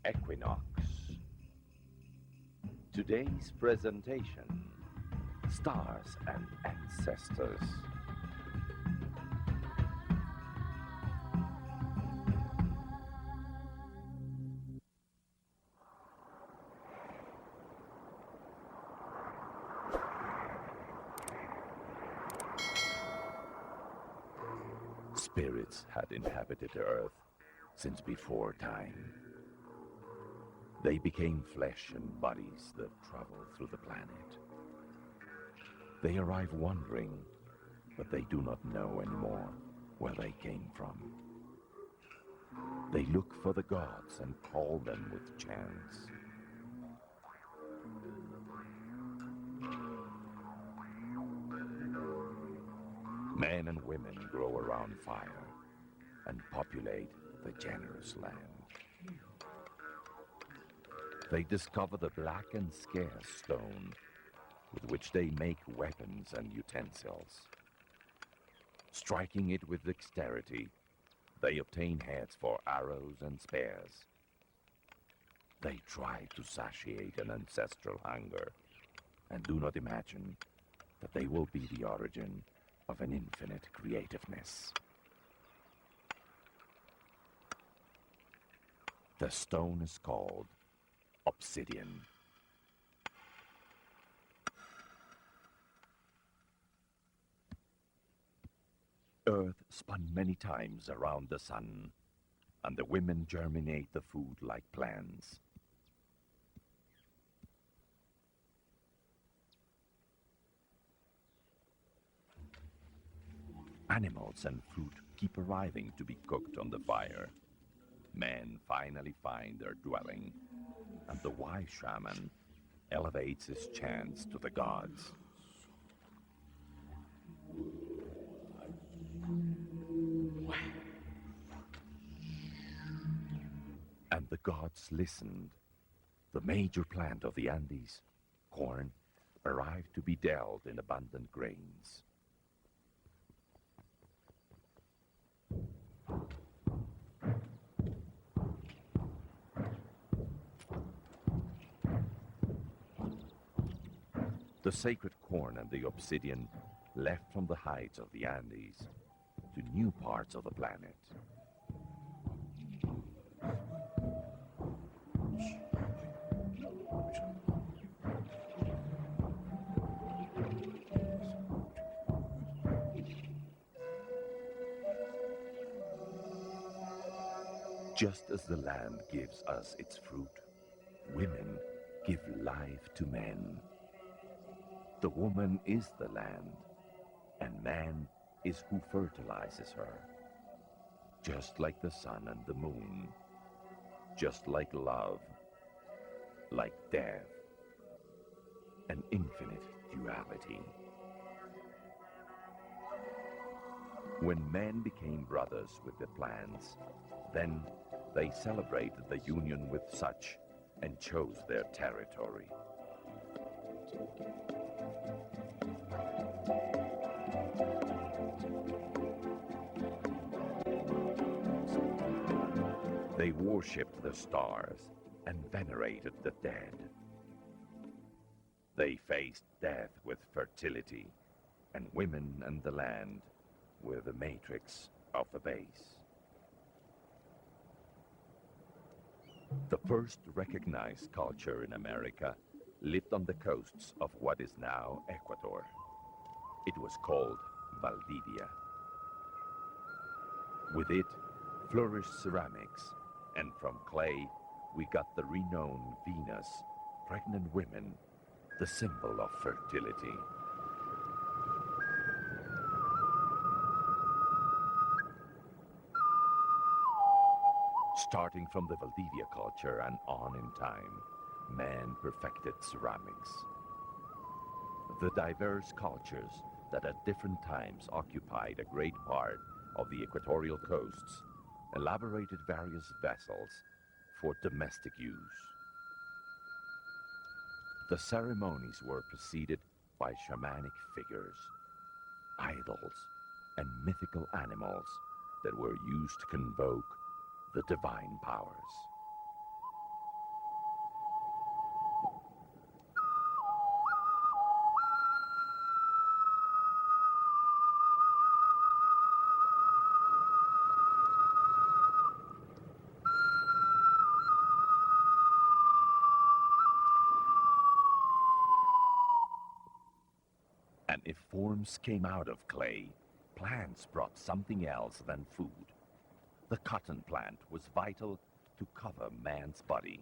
Equinox. Today's presentation, Stars and Ancestors. Spirits had inhabited Earth since before time. They became flesh and bodies that travel through the planet. They arrive wandering, but they do not know anymore where they came from. They look for the gods and call them with chants. Men and women grow around fire and populate the generous land. They discover the black and scarce stone with which they make weapons and utensils. Striking it with dexterity, they obtain heads for arrows and spears. They try to satiate an ancestral hunger and do not imagine that they will be the origin of an infinite creativeness. The stone is called obsidian. Earth spun many times around the sun, and the women germinate the food like plants. Animals and fruit keep arriving to be cooked on the fire. Men finally find their dwelling, and the wise shaman elevates his chants to the gods. And the gods listened. The major plant of the Andes, corn, arrived to be dealt in abundant grains. The sacred corn and the obsidian left from the heights of the Andes to new parts of the planet. Just as the land gives us its fruit, women give life to men. The woman is the land, and man is who fertilizes her. Just like the sun and the moon, just like love, like death, an infinite duality. When men became brothers with the plants, then they celebrated the union with such and chose their territory. They worshipped the stars and venerated the dead. They faced death with fertility, and women and the land were the matrix of the base. The first recognized culture in America lived on the coasts of what is now Ecuador. It was called Valdivia. With it flourished ceramics, and from clay we got the renowned Venus, pregnant women, the symbol of fertility. Starting from the Valdivia culture and on in time, man perfected ceramics. The diverse cultures that at different times occupied a great part of the equatorial coasts elaborated various vessels for domestic use. The ceremonies were preceded by shamanic figures, idols, and mythical animals that were used to convoke the divine powers. if forms came out of clay, plants brought something else than food. The cotton plant was vital to cover man's body.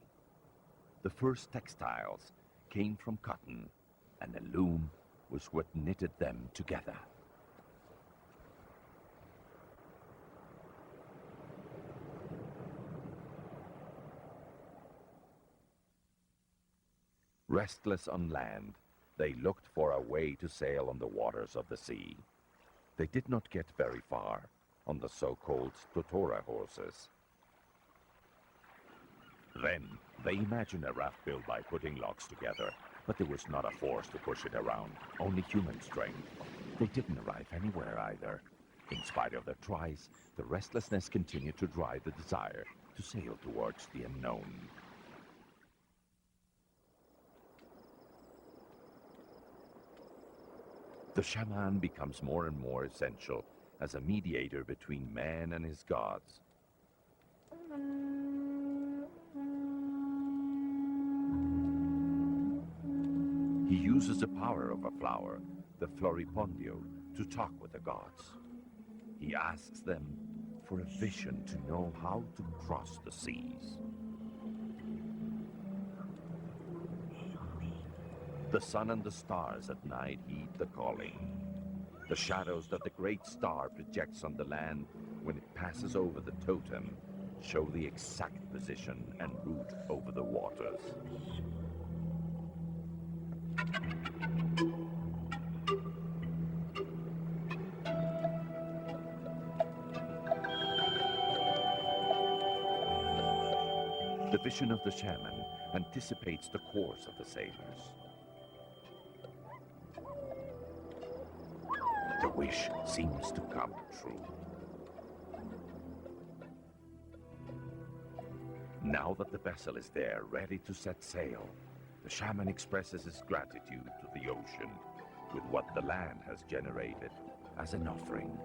The first textiles came from cotton, and the loom was what knitted them together. Restless on land, they looked for a way to sail on the waters of the sea. They did not get very far on the so-called totora horses. Then they imagined a raft built by putting logs together, but there was not a force to push it around, only human strength. They didn't arrive anywhere either. In spite of their tries, the restlessness continued to drive the desire to sail towards the unknown. The shaman becomes more and more essential as a mediator between man and his gods. He uses the power of a flower, the floripondio, to talk with the gods. He asks them for a vision to know how to cross the seas. The sun and the stars at night heed the calling. The shadows that the great star projects on the land when it passes over the totem show the exact position and route over the waters. The vision of the shaman anticipates the course of the sailors. The wish seems to come true. Now that the vessel is there, ready to set sail, the shaman expresses his gratitude to the ocean with what the land has generated as an offering.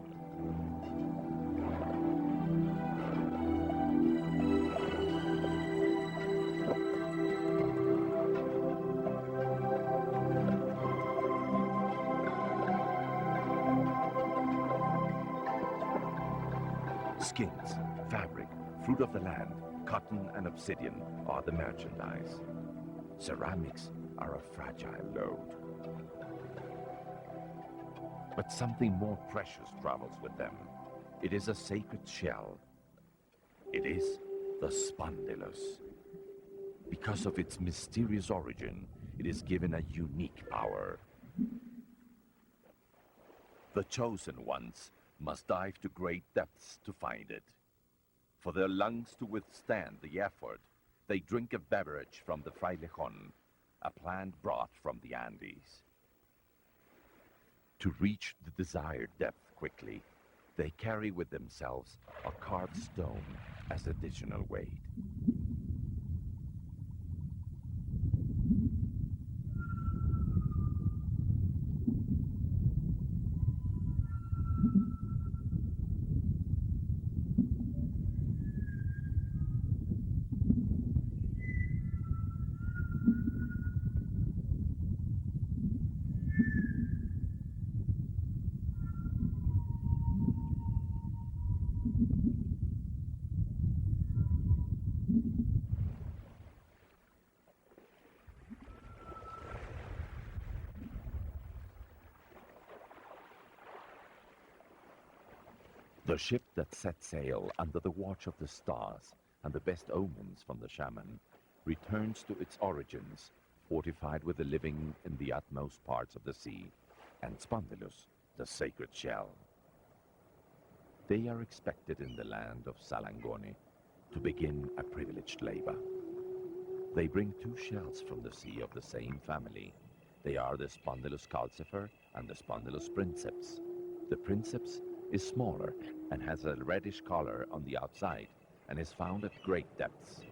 Skins, fabric, fruit of the land, cotton and obsidian are the merchandise. Ceramics are a fragile load. But something more precious travels with them. It is a sacred shell. It is the spondylus. Because of its mysterious origin, it is given a unique power. The chosen ones must dive to great depths to find it. For their lungs to withstand the effort, they drink a beverage from the frailejon, a plant brought from the Andes. To reach the desired depth quickly, they carry with themselves a carved stone as additional weight. The ship that sets sail under the watch of the stars and the best omens from the shaman returns to its origins, fortified with the living in the utmost parts of the sea, and spondylus, the sacred shell. They are expected in the land of Salangoni to begin a privileged labor. They bring two shells from the sea of the same family. They are the Spondylus calcifer and the Spondylus princeps. The princeps is smaller and has a reddish color on the outside and is found at great depths.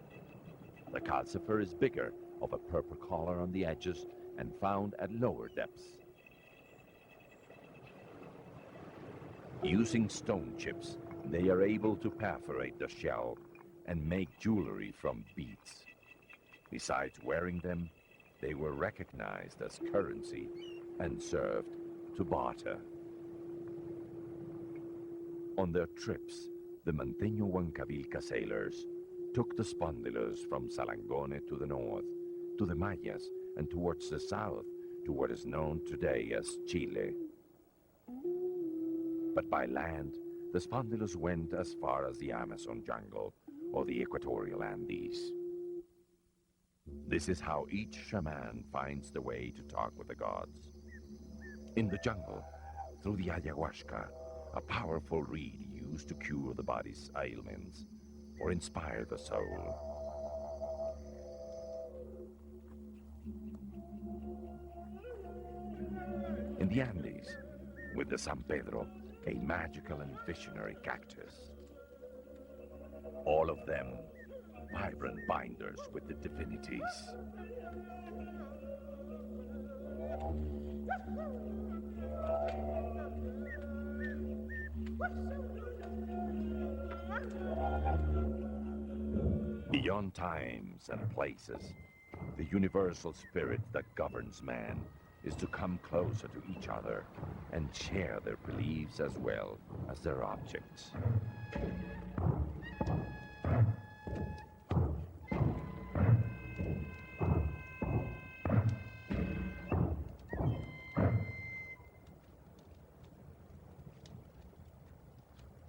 The calcifer is bigger, of a purple color on the edges, and found at lower depths. Using stone chips, they are able to perforate the shell and make jewelry from beads. Besides wearing them, they were recognized as currency and served to barter. On their trips, the Manteño-Huancavilca sailors took the Spondylus from Salangone to the north, to the Mayas, and towards the south, to what is known today as Chile. But by land, the Spondylus went as far as the Amazon jungle or the equatorial Andes. This is how each shaman finds the way to talk with the gods. In the jungle, through the ayahuasca, a powerful reed used to cure the body's ailments or inspire the soul. In the Andes, with the San Pedro, a magical and visionary cactus. All of them vibrant binders with the divinities. Beyond times and places, the universal spirit that governs man is to come closer to each other and share their beliefs as well as their objects.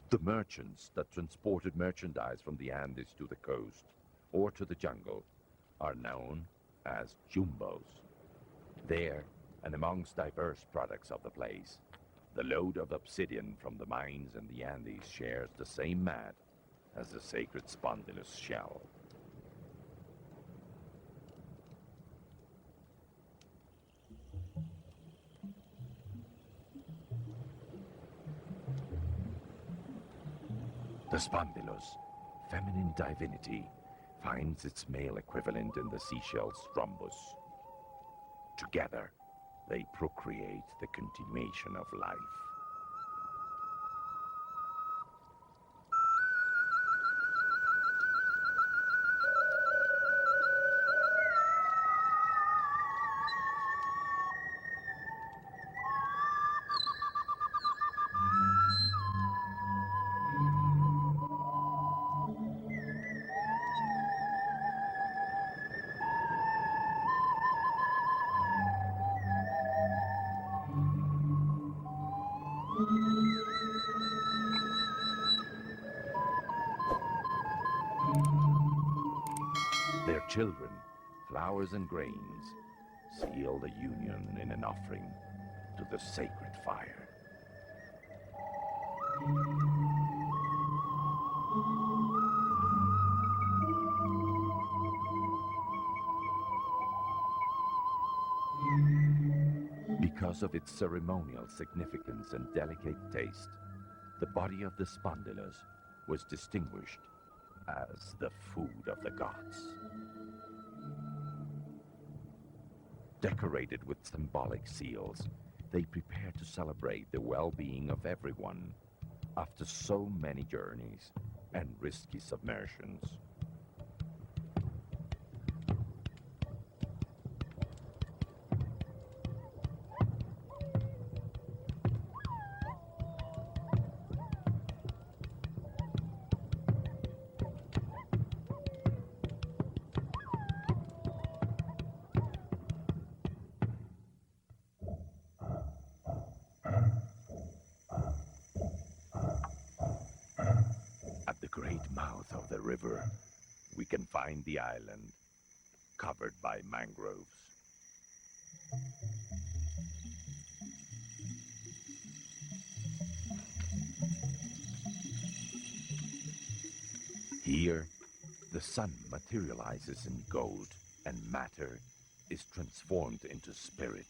The merchants that transported merchandise from the Andes to the coast or to the jungle are known as jumbos. There, and amongst diverse products of the place, the load of obsidian from the mines in the Andes shares the same mat as the sacred Spondylus shell. The Spondylus, feminine divinity, finds its male equivalent in the seashell Strombus. Together, they procreate the continuation of life. Their children, flowers and grains, seal the union in an offering to the sacred fire. Because of its ceremonial significance and delicate taste, the body of the Spondylus was distinguished as the food of the gods. Decorated with symbolic seals, they prepare to celebrate the well-being of everyone after so many journeys and risky submersions. At the great mouth of the river, we can find the island covered by mangroves. Here, the sun materializes in gold and matter is transformed into spirit.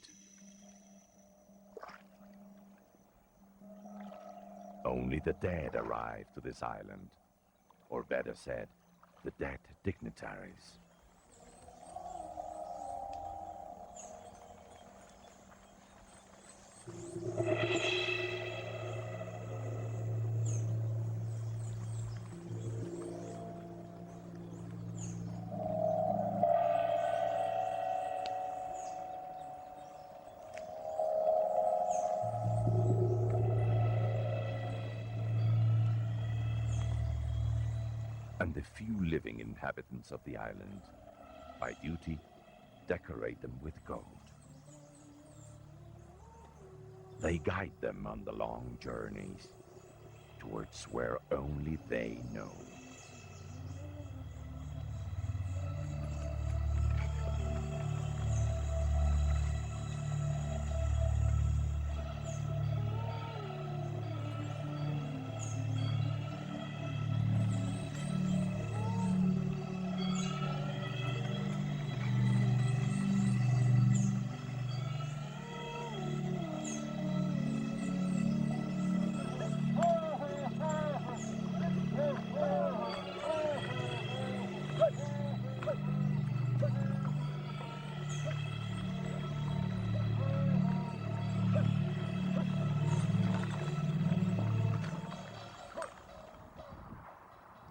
Only the dead arrive to this island, or better said, the dead dignitaries. and the few living inhabitants of the island, by duty, decorate them with gold. They guide them on the long journeys towards where only they know.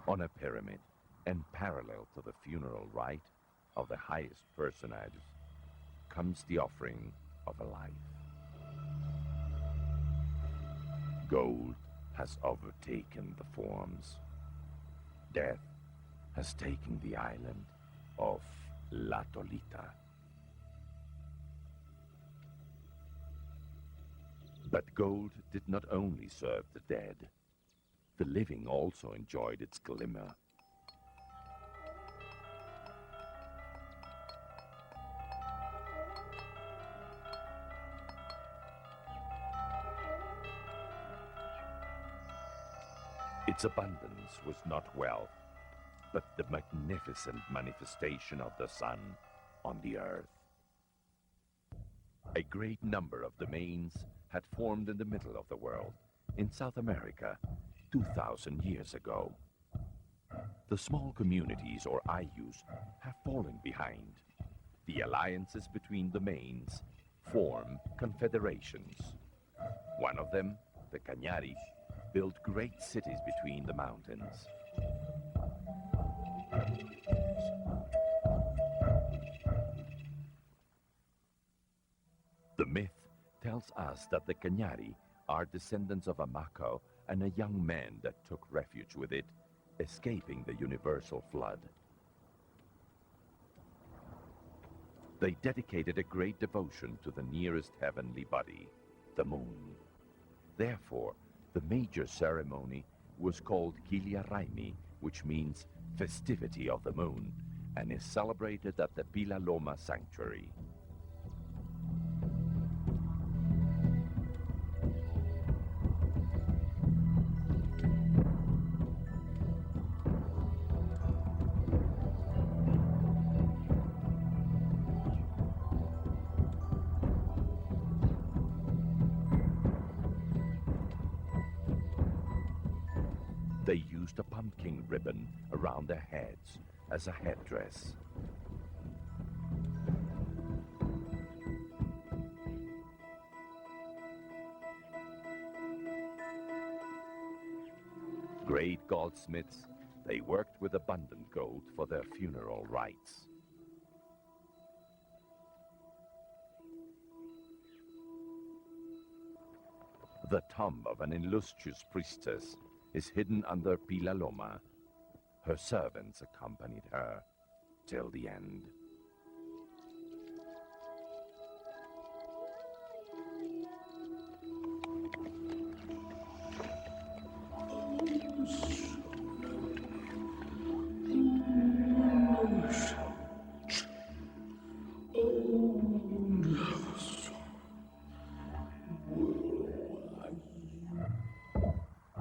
On a pyramid, and parallel to the funeral rite of the highest personage, comes the offering of a life. Gold has overtaken the forms. Death has taken the island of La Tolita. But gold did not only serve the dead. The living also enjoyed its glimmer. Its abundance was not wealth, but the magnificent manifestation of the sun on the earth. A great number of domains had formed in the middle of the world, in South America, 2,000 years ago. The small communities, or ayllus, have fallen behind. The alliances between domains form confederations. One of them, the Cañari, built great cities between the mountains. The myth tells us that the Cañari are descendants of a Maco and a young man that took refuge with it, escaping the universal flood. They dedicated a great devotion to the nearest heavenly body, the moon. Therefore, the major ceremony was called Kilia Raimi, which means festivity of the moon, and is celebrated at the Pila Loma sanctuary. They used a pumpkin ribbon around their heads as a headdress. Great goldsmiths, they worked with abundant gold for their funeral rites. The tomb of an illustrious priestess is hidden under Pila Loma. Her servants accompanied her till the end.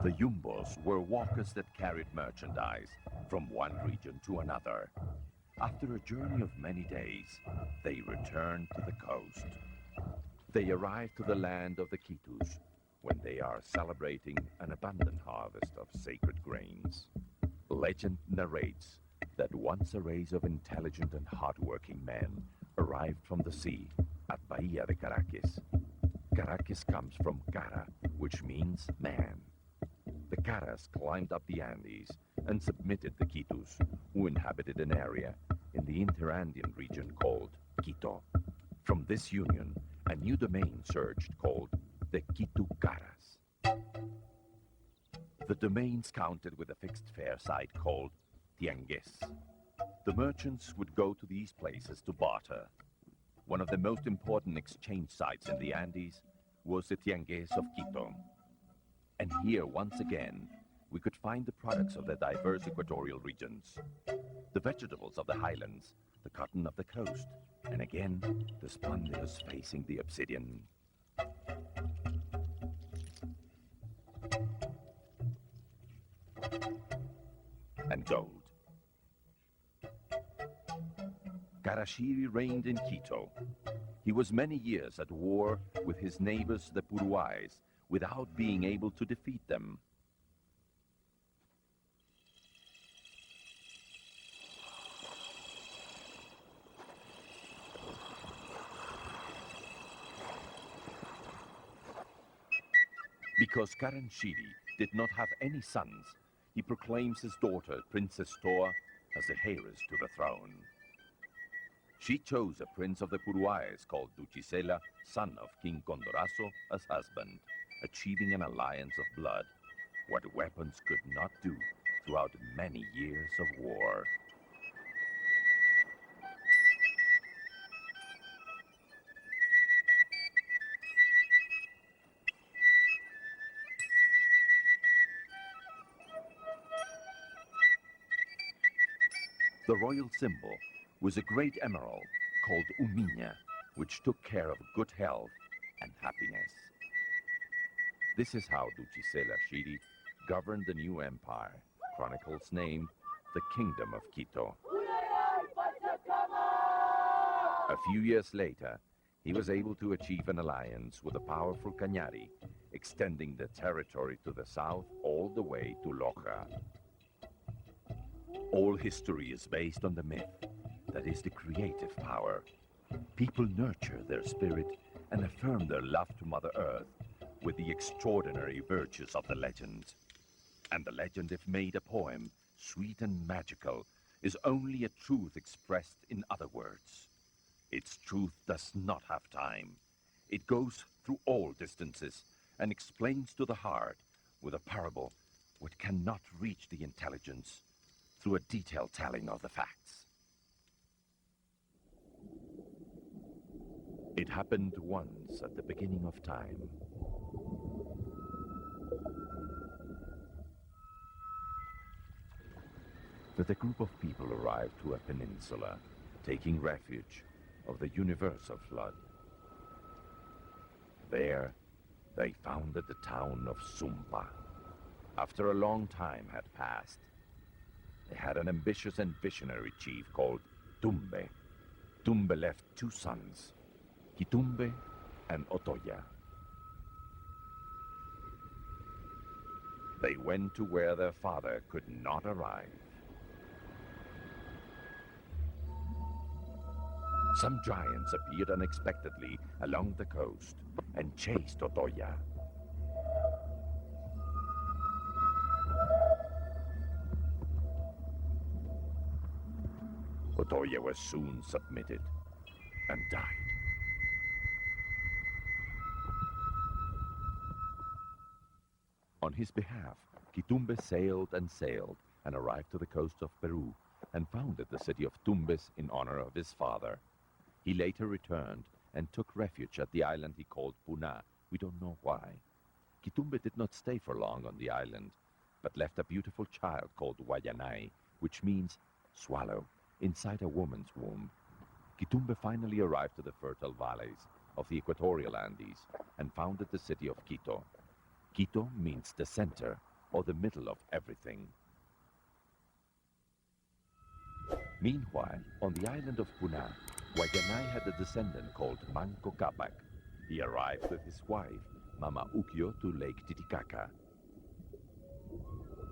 The Yumbos were walkers that carried merchandise from one region to another. After a journey of many days, they returned to the coast. They arrived to the land of the Quitus, when they are celebrating an abundant harvest of sacred grains. Legend narrates that once a race of intelligent and hard-working men arrived from the sea at Bahia de Caracas. Caracas comes from cara, which means man. The Caras climbed up the Andes and submitted the Quitus, who inhabited an area in the Interandean region called Quito. From this union, a new domain surged called the Quitu Caras. The domains counted with a fixed fair site called tianguis. The merchants would go to these places to barter. One of the most important exchange sites in the Andes was the tianguis of Quito. And here, once again, we could find the products of the diverse equatorial regions. The vegetables of the highlands, the cotton of the coast, and again, the splendors facing the obsidian. And gold. Carashiri reigned in Quito. He was many years at war with his neighbors the Puruais without being able to defeat them. Because Karanshiri did not have any sons, he proclaims his daughter, Princess Toa, as the heiress to the throne. She chose a prince of the Puruais called Duchisela, son of King Condorazo, as husband, achieving an alliance of blood, what weapons could not do throughout many years of war. The royal symbol was a great emerald called Umiña, which took care of good health and happiness. This is how Duchisela Shiri governed the new empire, chronicles named the Kingdom of Quito. A few years later, he was able to achieve an alliance with the powerful Cañari, extending the territory to the south all the way to Loja. All history is based on the myth, that is the creative power. People nurture their spirit and affirm their love to Mother Earth with the extraordinary virtues of the legend. And the legend, if made a poem, sweet and magical, is only a truth expressed in other words. Its truth does not have time. It goes through all distances and explains to the heart with a parable what cannot reach the intelligence through a detailed telling of the facts. It happened once at the beginning of time. That a group of people arrived to a peninsula, taking refuge of the universal flood. There, they founded the town of Sumpa. After a long time had passed, they had an ambitious and visionary chief called Tumbe. Tumbe left two sons, Quitumbe and Otoya. They went to where their father could not arrive. Some giants appeared unexpectedly along the coast and chased Otoya. Otoya was soon submitted and died. On his behalf, Quitumbe sailed and arrived to the coast of Peru and founded the city of Tumbes in honor of his father. He later returned and took refuge at the island he called Puna. We don't know why. Quitumbe did not stay for long on the island, but left a beautiful child called Guayanay, which means swallow, inside a woman's womb. Quitumbe finally arrived to the fertile valleys of the equatorial Andes and founded the city of Quito. Quito means the center or the middle of everything. Meanwhile, on the island of Puna, Guayanay had a descendant called Manco Capac. He arrived with his wife, Mama Ukiyo, to Lake Titicaca.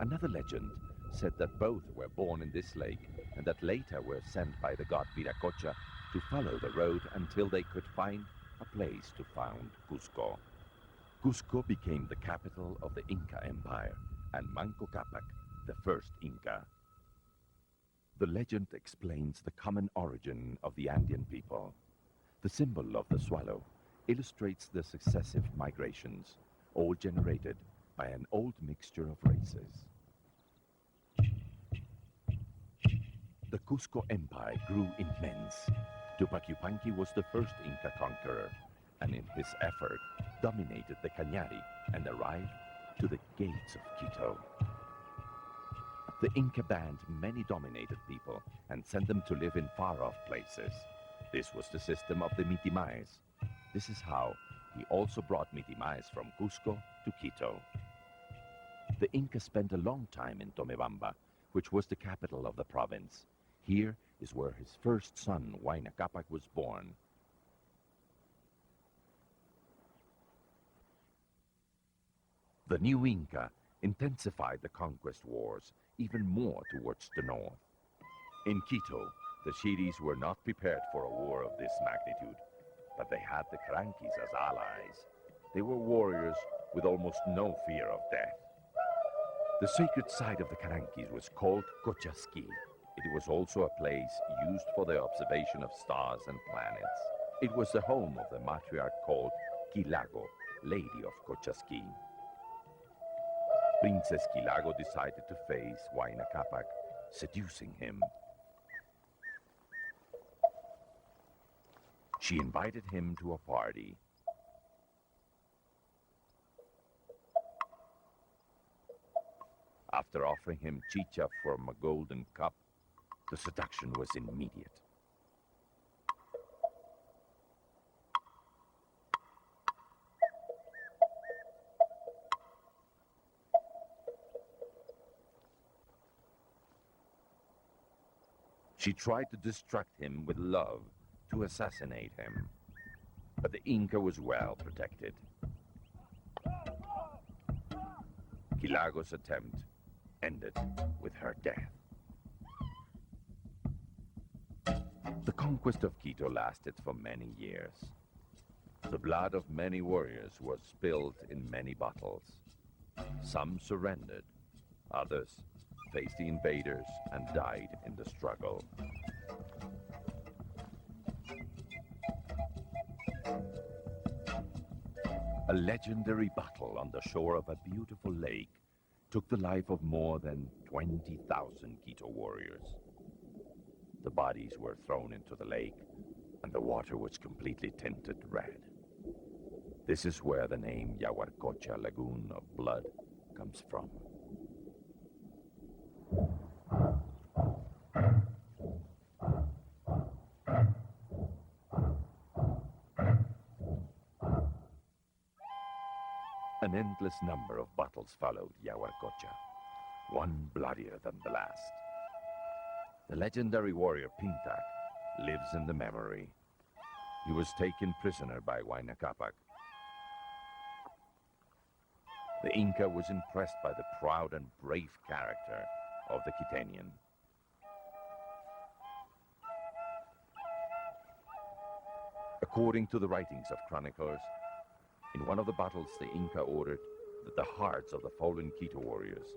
Another legend said that both were born in this lake and that later were sent by the god Viracocha to follow the road until they could find a place to found Cusco. Cusco became the capital of the Inca Empire and Manco Capac, the first Inca. The legend explains the common origin of the Andean people. The symbol of the swallow illustrates the successive migrations, all generated by an old mixture of races. the Cusco Empire grew immense. Tupac Yupanqui was the first Inca conqueror, and in his effort dominated the Cañari and arrived to the gates of Quito. The Inca banned many dominated people and sent them to live in far-off places. This was the system of the Mitimaes. This is how he also brought Mitimaes from Cusco to Quito. The Inca spent a long time in Tomebamba, which was the capital of the province. Here is where his first son, Huayna Cápac, was born. The new Inca intensified the conquest wars even more towards the north. In Quito, the Shiris were not prepared for a war of this magnitude, but they had the Caranquis as allies. They were warriors with almost no fear of death. The sacred site of the Caranquis was called Cochasqui. It was also a place used for the observation of stars and planets. It was the home of the matriarch called Quilago, Lady of Cochasqui. Princess Quilago decided to face Huayna Cápac, seducing him. She invited him to a party. After offering him chicha from a golden cup, the seduction was immediate. She tried to distract him with love, to assassinate him. But the Inca was well protected. Quilago's attempt ended with her death. The conquest of Quito lasted for many years. The blood of many warriors was spilled in many battles. Some surrendered, others faced the invaders and died in the struggle. A legendary battle on the shore of a beautiful lake took the life of more than 20,000 Quito warriors. The bodies were thrown into the lake, and the water was completely tinted red. This is where the name Yaguarcocha, Lagoon of Blood, comes from. An endless number of battles followed Yaguarcocha, one bloodier than the last. The legendary warrior Pintac lives in the memory. He was taken prisoner by Huayna Cápac. The Inca was impressed by the proud and brave character of the Quitanian. According to the writings of chroniclers, in one of the battles the Inca ordered that the hearts of the fallen Quito warriors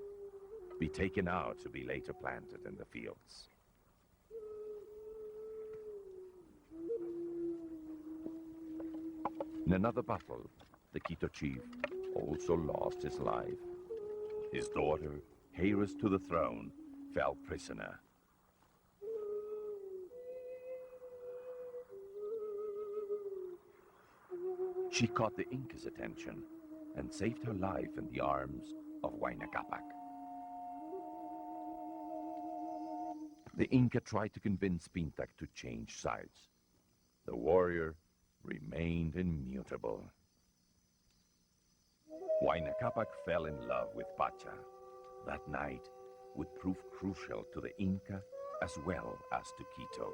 be taken out to be later planted in the fields. In another battle, the Quito chief also lost his life. His daughter, heiress to the throne, fell prisoner. She caught the Inca's attention and saved her life in the arms of Huayna Cápac. The Inca tried to convince Pintac to change sides. The warrior remained immutable. Huayna Cápac fell in love with Pacha. That night would prove crucial to the Inca as well as to Quito.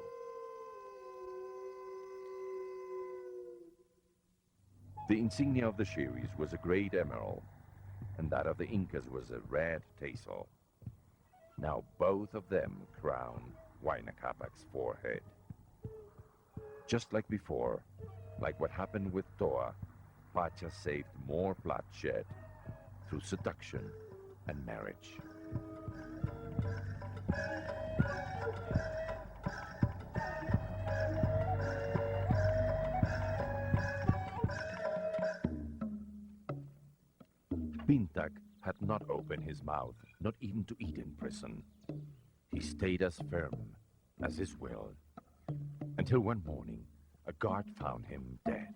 The insignia of the Shiris was a great emerald, and that of the Incas was a red tassel. Now both of them crowned Huayna Cápac's forehead. Just like before, like what happened with Toa, Pacha saved more bloodshed through seduction and marriage. Pintac had not opened his mouth, not even to eat in prison. He stayed as firm as his will, until one morning a guard found him dead.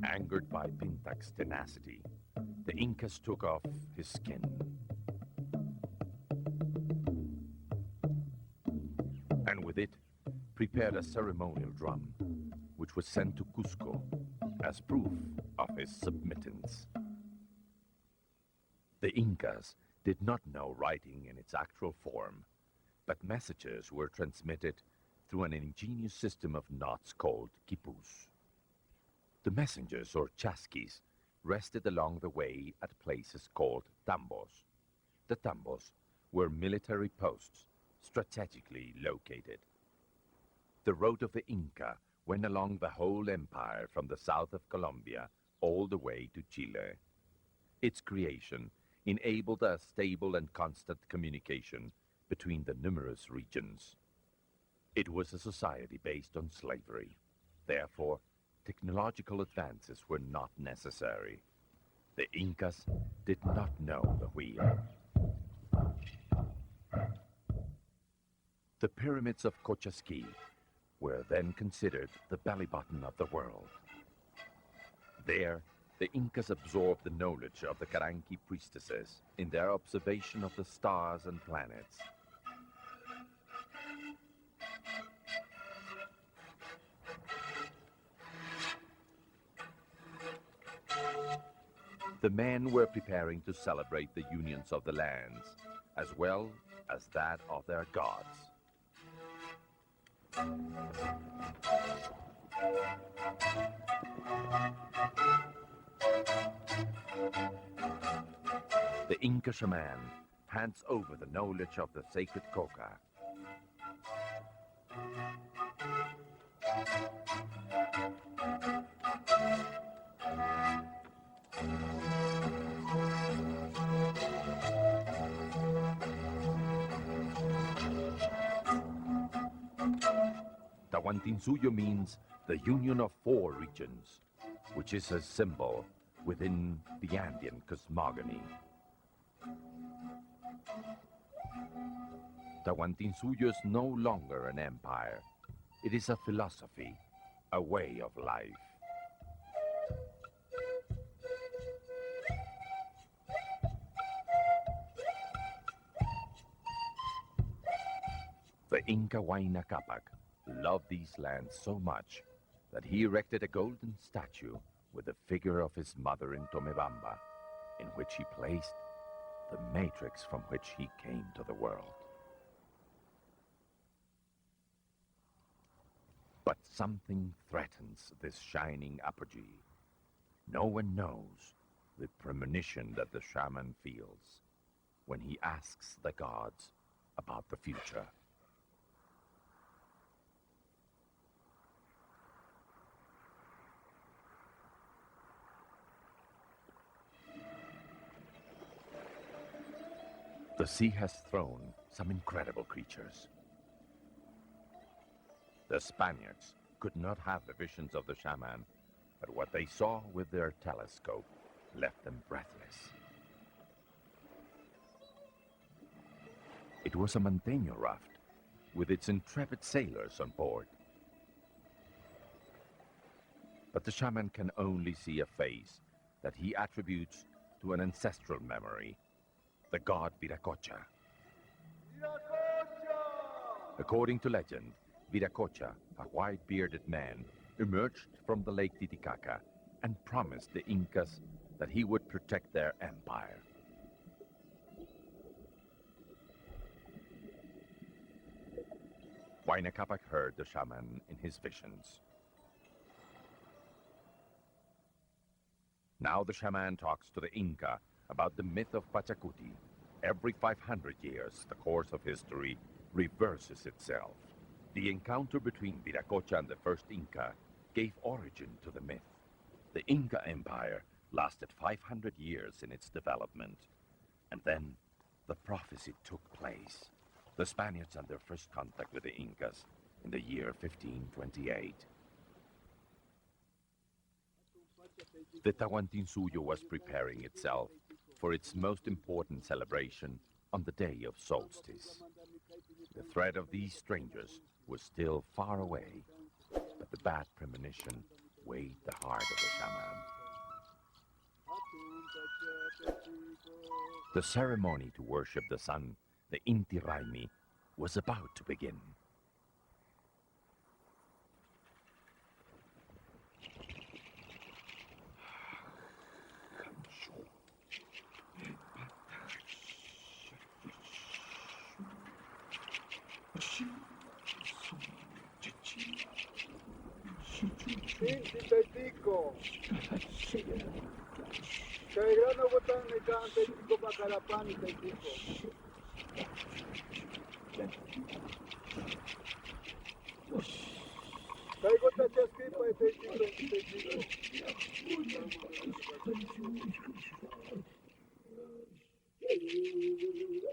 Angered by Pintak's tenacity, the Incas took off his skin. And with it, prepared a ceremonial drum, which was sent to Cusco as proof of his submittance. The Incas did not know writing in its actual form, but messages were transmitted through an ingenious system of knots called quipus. The messengers, or chasquis, rested along the way at places called tambos. The tambos were military posts strategically located. The road of the Inca went along the whole empire from the south of Colombia all the way to Chile. Its creation enabled a stable and constant communication between the numerous regions. It was a society based on slavery. Therefore, technological advances were not necessary. The Incas did not know the wheel. The pyramids of Cochasquí were then considered the belly button of the world. There, the Incas absorbed the knowledge of the Caranqui priestesses in their observation of the stars and planets. The men were preparing to celebrate the unions of the lands, as well as that of their gods. The Inca shaman hands over the knowledge of the sacred coca. Tawantinsuyo means the union of four regions, which is a symbol within the Andean cosmogony. Tawantinsuyo is no longer an empire. It is a philosophy, a way of life. The Inca Huayna Capac loved these lands so much that he erected a golden statue with the figure of his mother in Tomebamba, in which he placed the matrix from which he came to the world. But something threatens this shining apogee. No one knows the premonition that the shaman feels when he asks the gods about the future. The sea has thrown some incredible creatures. The Spaniards could not have the visions of the shaman, but what they saw with their telescope left them breathless. It was a Manteño raft with its intrepid sailors on board. But the shaman can only see a face that he attributes to an ancestral memory, the god Viracocha. According to legend, Viracocha, a white-bearded man, emerged from the Lake Titicaca and promised the Incas that he would protect their empire. Huayna Capac heard the shaman in his visions. Now the shaman talks to the Inca about the myth of Pachacuti. Every 500 years, the course of history reverses itself. The encounter between Viracocha and the first Inca gave origin to the myth. The Inca Empire lasted 500 years in its development, and then the prophecy took place. The Spaniards had their first contact with the Incas in the year 1528. The Tawantinsuyo was preparing itself for its most important celebration on the day of solstice. The threat of these strangers was still far away, but the bad premonition weighed the heart of the shaman. The ceremony to worship the sun, the Inti Raimi, was about to begin.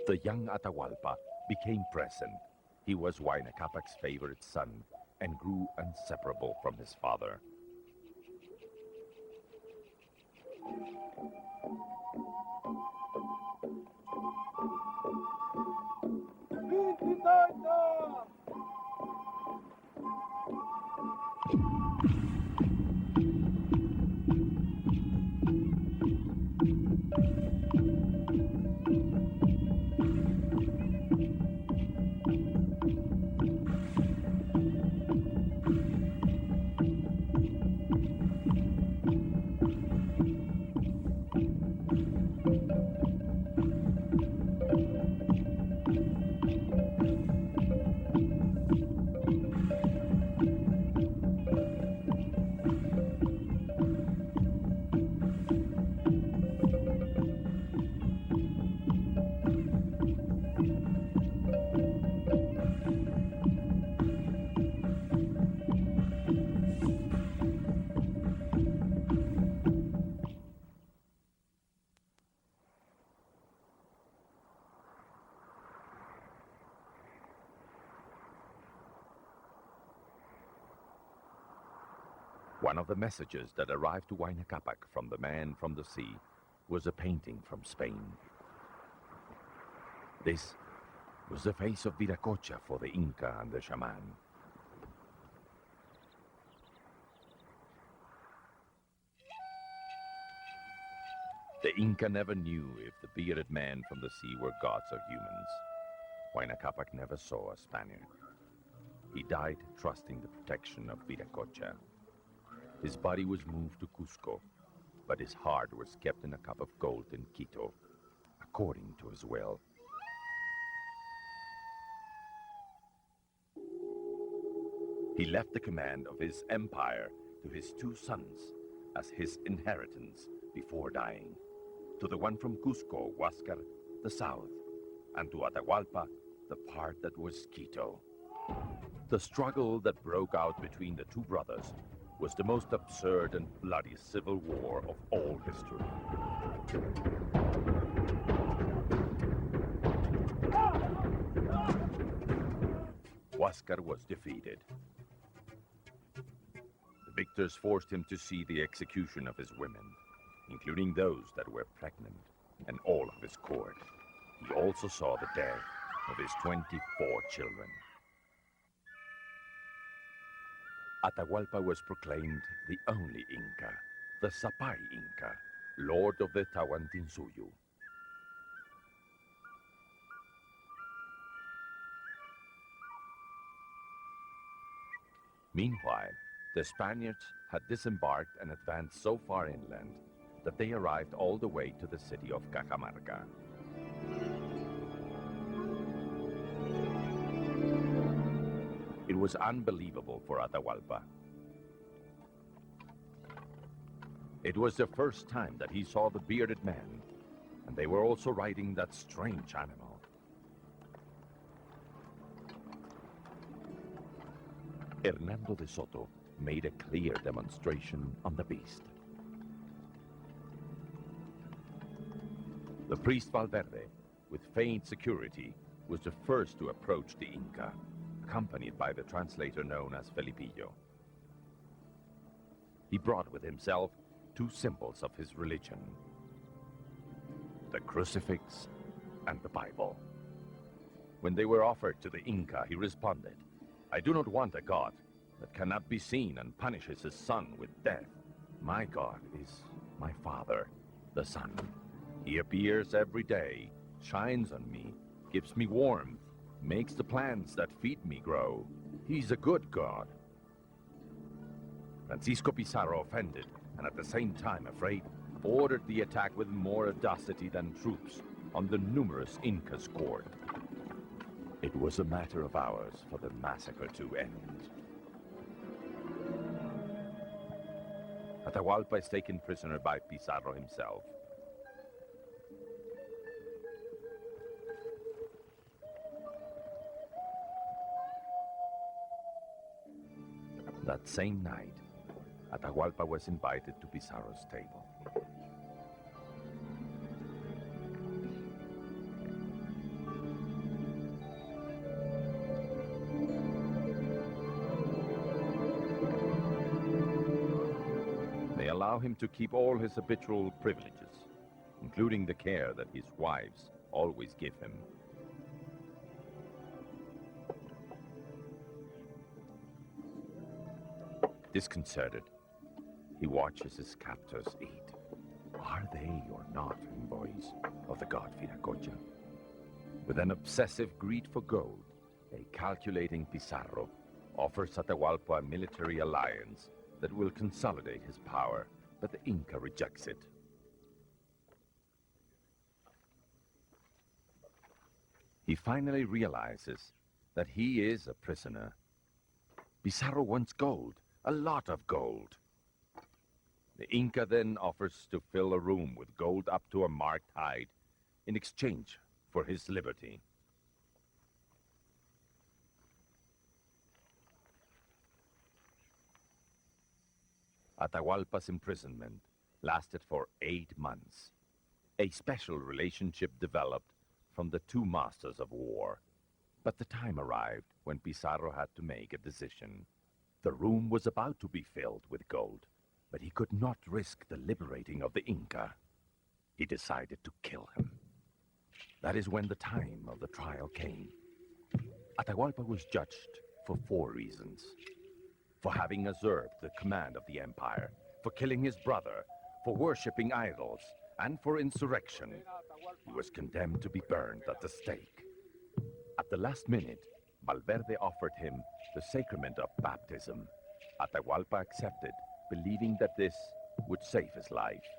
The young Atahualpa became present. He was Huayna Capac's favorite son and grew inseparable from his father. One of the messages that arrived to Huayna Capac from the man from the sea was a painting from Spain. This was the face of Viracocha for the Inca and the shaman. The Inca never knew if the bearded man from the sea were gods or humans. Huayna Capac never saw a Spaniard. He died trusting the protection of Viracocha. His body was moved to Cusco, but his heart was kept in a cup of gold in Quito, according to his will. He left the command of his empire to his two sons as his inheritance before dying. To the one from Cusco, Huáscar, the south, and to Atahualpa, the part that was Quito. The struggle that broke out between the two brothers was the most absurd and bloody civil war of all history. Huáscar was defeated. The victors forced him to see the execution of his women, including those that were pregnant, and all of his court. He also saw the death of his 24 children. Atahualpa was proclaimed the only Inca, the Sapay Inca, Lord of the Tawantinsuyo. Meanwhile, the Spaniards had disembarked and advanced so far inland that they arrived all the way to the city of Cajamarca. It was unbelievable for Atahualpa. It was the first time that he saw the bearded man, and they were also riding that strange animal. Hernando de Soto made a clear demonstration on the beast. The priest Valverde, with feigned security, was the first to approach the Inca, accompanied by the translator known as Felipillo. He brought with himself two symbols of his religion: the crucifix and the Bible. When they were offered to the Inca, he responded, "I do not want a god that cannot be seen and punishes his son with death. My God is my Father, the sun. He appears every day, shines on me, gives me warmth, makes the plants that feed me grow. He's a good God." Francisco Pizarro, offended and at the same time afraid, ordered the attack with more audacity than troops on the numerous Inca's court. It was a matter of hours for the massacre to end. Atahualpa is taken prisoner by Pizarro himself. That same night, Atahualpa was invited to Pizarro's table. They allow him to keep all his habitual privileges, including the care that his wives always give him. Disconcerted, he watches his captors eat. Are they or not envoys of the god Viracocha? With an obsessive greed for gold, a calculating Pizarro offers Atahualpa a military alliance that will consolidate his power, but the Inca rejects it. He finally realizes that he is a prisoner. Pizarro wants gold. A lot of gold. The Inca then offers to fill a room with gold up to a marked height in exchange for his liberty. Atahualpa's imprisonment lasted for 8 months. A special relationship developed from the two masters of war. But the time arrived when Pizarro had to make a decision. The room was about to be filled with gold, but he could not risk the liberating of the Inca. He decided to kill him. That is when the time of the trial came. Atahualpa was judged for 4 reasons: for having usurped the command of the empire, for killing his brother, for worshipping idols, and for insurrection. He was condemned to be burned at the stake. At the last minute, Valverde offered him the sacrament of baptism. Atahualpa accepted, believing that this would save his life.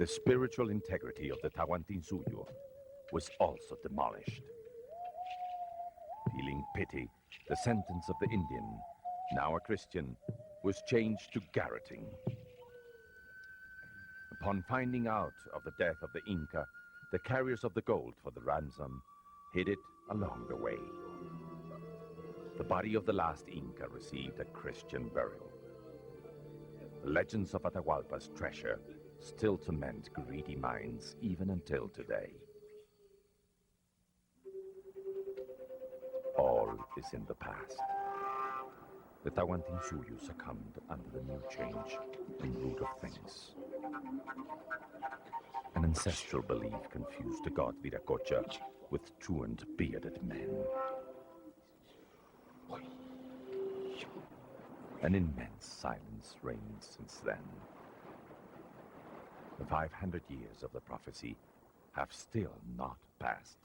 The spiritual integrity of the Tawantinsuyo was also demolished. Feeling pity, the sentence of the Indian, now a Christian, was changed to garroting. Upon finding out of the death of the Inca, the carriers of the gold for the ransom hid it along the way. The body of the last Inca received a Christian burial. The legends of Atahualpa's treasure still torment greedy minds even until today. All is in the past. The Tawantinsuyo succumbed under the new change and root of things. An ancestral belief confused the god Viracocha with truant bearded men. An immense silence reigned since then. The 500 years of the prophecy have still not passed.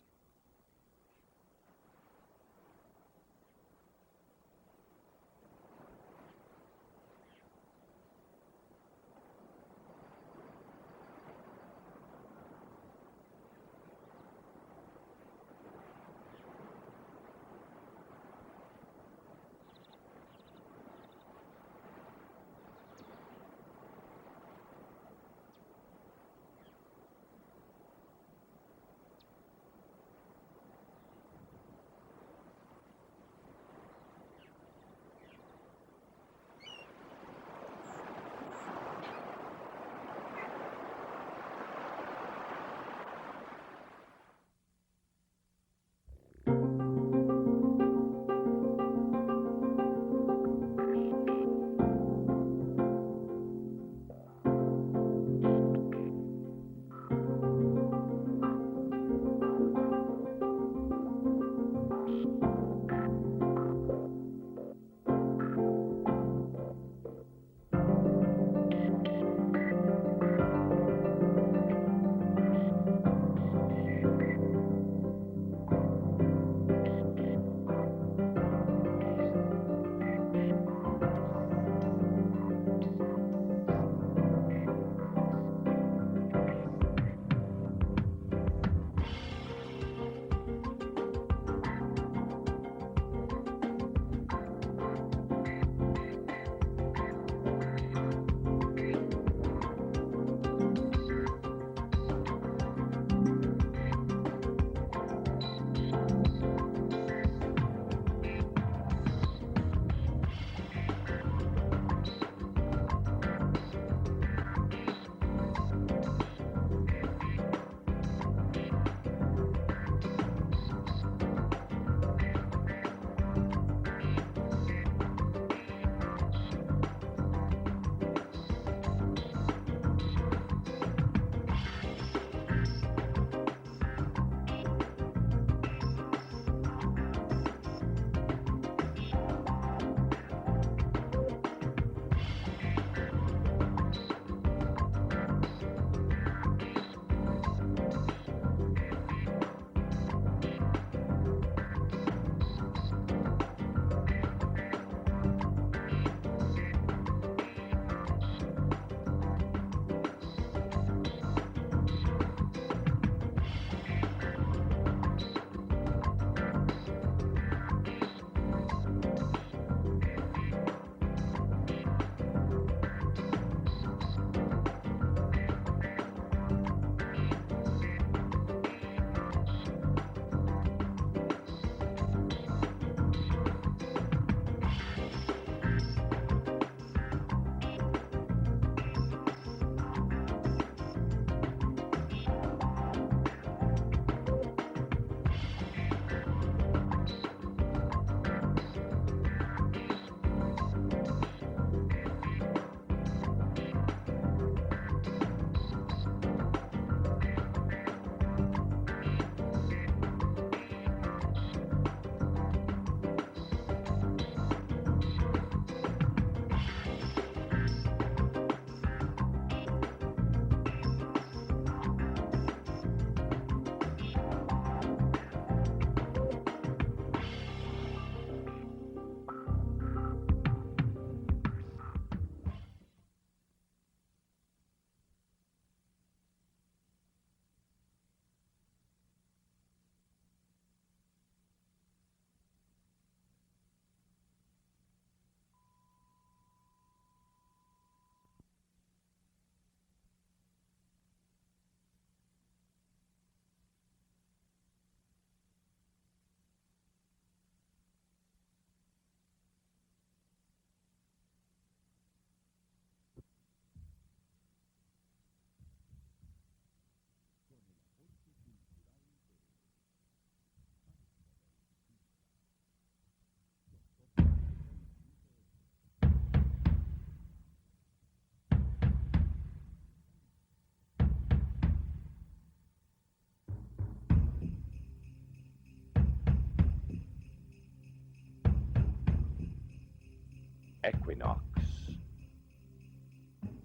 Equinox.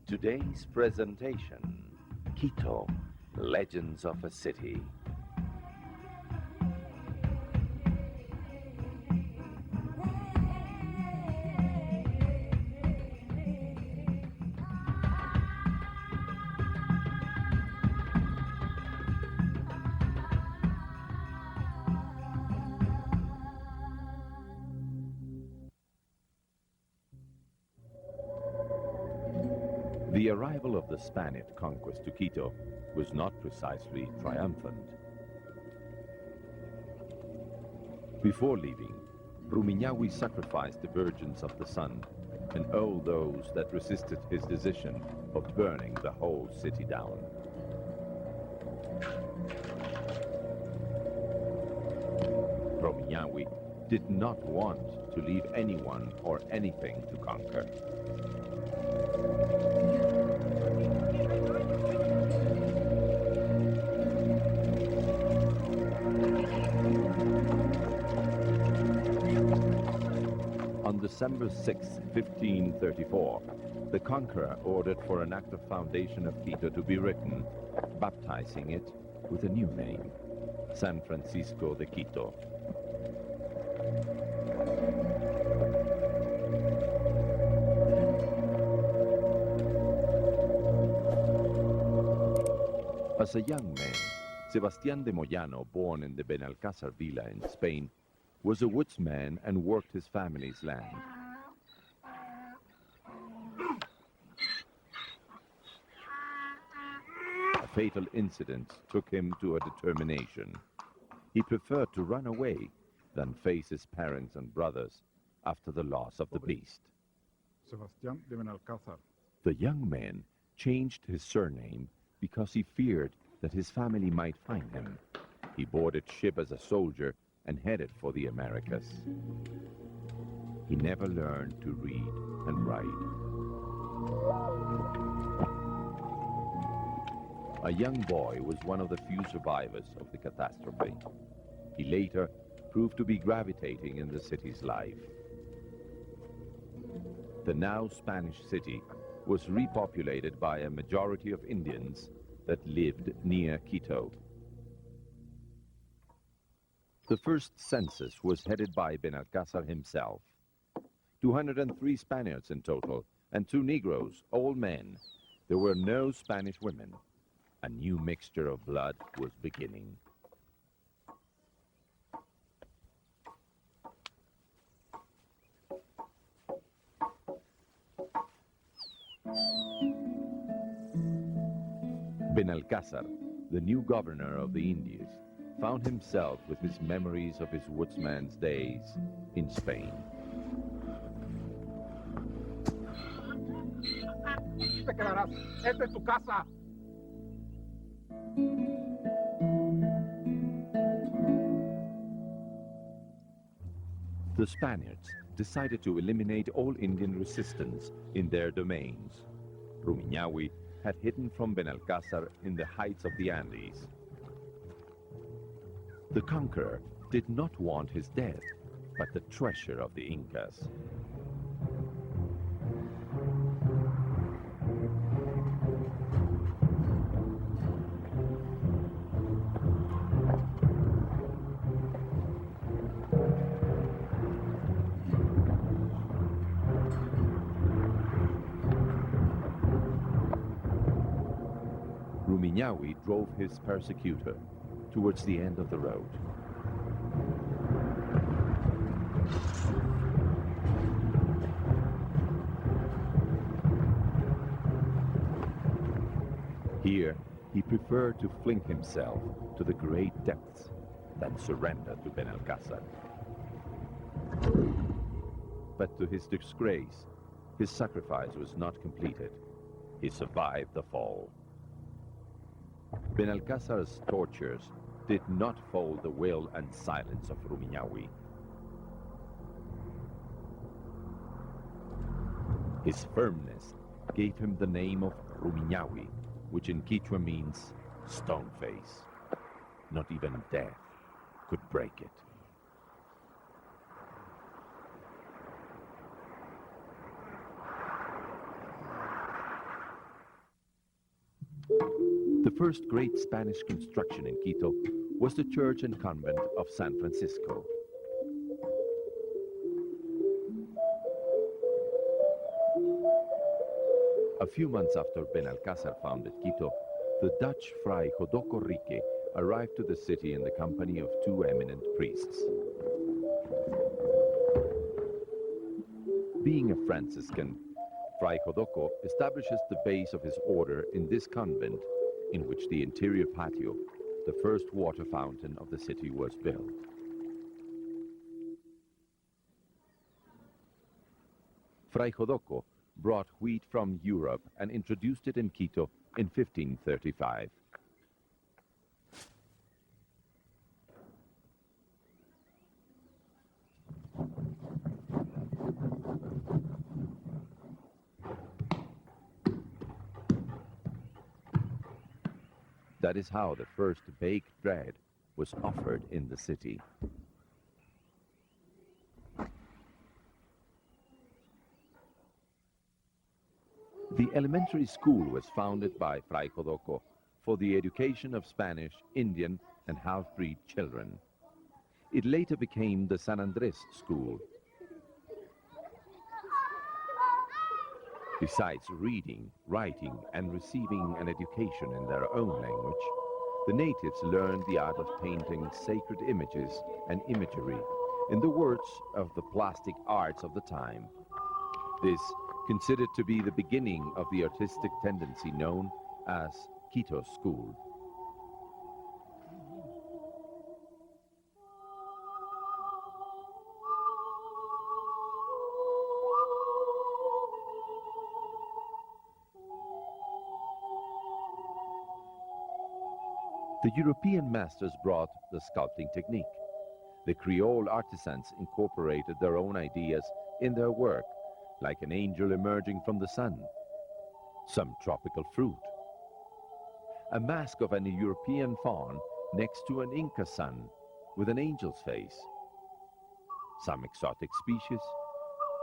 Today's presentation, Quito, Legends of a City. The arrival of the Spanish conquest to Quito was not precisely triumphant. Before leaving, Rumiñahui sacrificed the virgins of the sun and all those that resisted his decision of burning the whole city down. Rumiñahui did not want to leave anyone or anything to conquer. On December 6, 1534, the conqueror ordered for an act of foundation of Quito to be written, baptizing it with a new name, San Francisco de Quito. As a young man, Sebastián de Moyano, born in the Benalcázar villa in Spain, was a woodsman and worked his family's land. A fatal incident took him to a determination. He preferred to run away than face his parents and brothers after the loss of the beast. Sebastián de Benalcázar. The young man changed his surname because he feared that his family might find him. He boarded ship as a soldier and headed for the Americas. He never learned to read and write. A young boy was one of the few survivors of the catastrophe. He later proved to be gravitating in the city's life. The now Spanish city was repopulated by a majority of Indians that lived near Quito. The first census was headed by Benalcázar himself. 203 Spaniards in total, and 2 Negroes, all men. There were no Spanish women. A new mixture of blood was beginning. Benalcázar, the new governor of the Indies, found himself with his memories of his woodsman's days in Spain. Te quedarás. Esta es tu casa. The Spaniards decided to eliminate all Indian resistance in their domains. Rumiñahui had hidden from Benalcázar in the heights of the Andes. The conqueror did not want his death, but the treasure of the Incas. Rumiñahui drove his persecutor towards the end of the road. Here, he preferred to fling himself to the great depths than surrender to Benalcázar. But to his disgrace, his sacrifice was not completed. He survived the fall. Benalcázar's tortures did not fold the will and silence of Rumiñahui. His firmness gave him the name of Rumiñahui, which in Quechua means stone face. Not even death could break it. first great Spanish construction in Quito was the church and convent of San Francisco. A few months after Benalcázar founded Quito, the Dutch Fray Jodoco Rique arrived to the city in the company of two eminent priests. Being a Franciscan, Fray Jodoco establishes the base of his order in this convent, in which the interior patio, the first water fountain of the city, was built. Fray Jodoco brought wheat from Europe and introduced it in Quito in 1535. That is how the first baked bread was offered in the city. The elementary school was founded by Fray Jodoco for the education of Spanish, Indian, and half-breed children. It later became the San Andres School. Besides reading, writing, and receiving an education in their own language, the natives learned the art of painting sacred images and imagery, in the words of the plastic arts of the time. This considered to be the beginning of the artistic tendency known as Quito School. The European masters brought the sculpting technique. The Creole artisans incorporated their own ideas in their work, like an angel emerging from the sun, some tropical fruit, a mask of an European faun next to an Inca sun with an angel's face, some exotic species,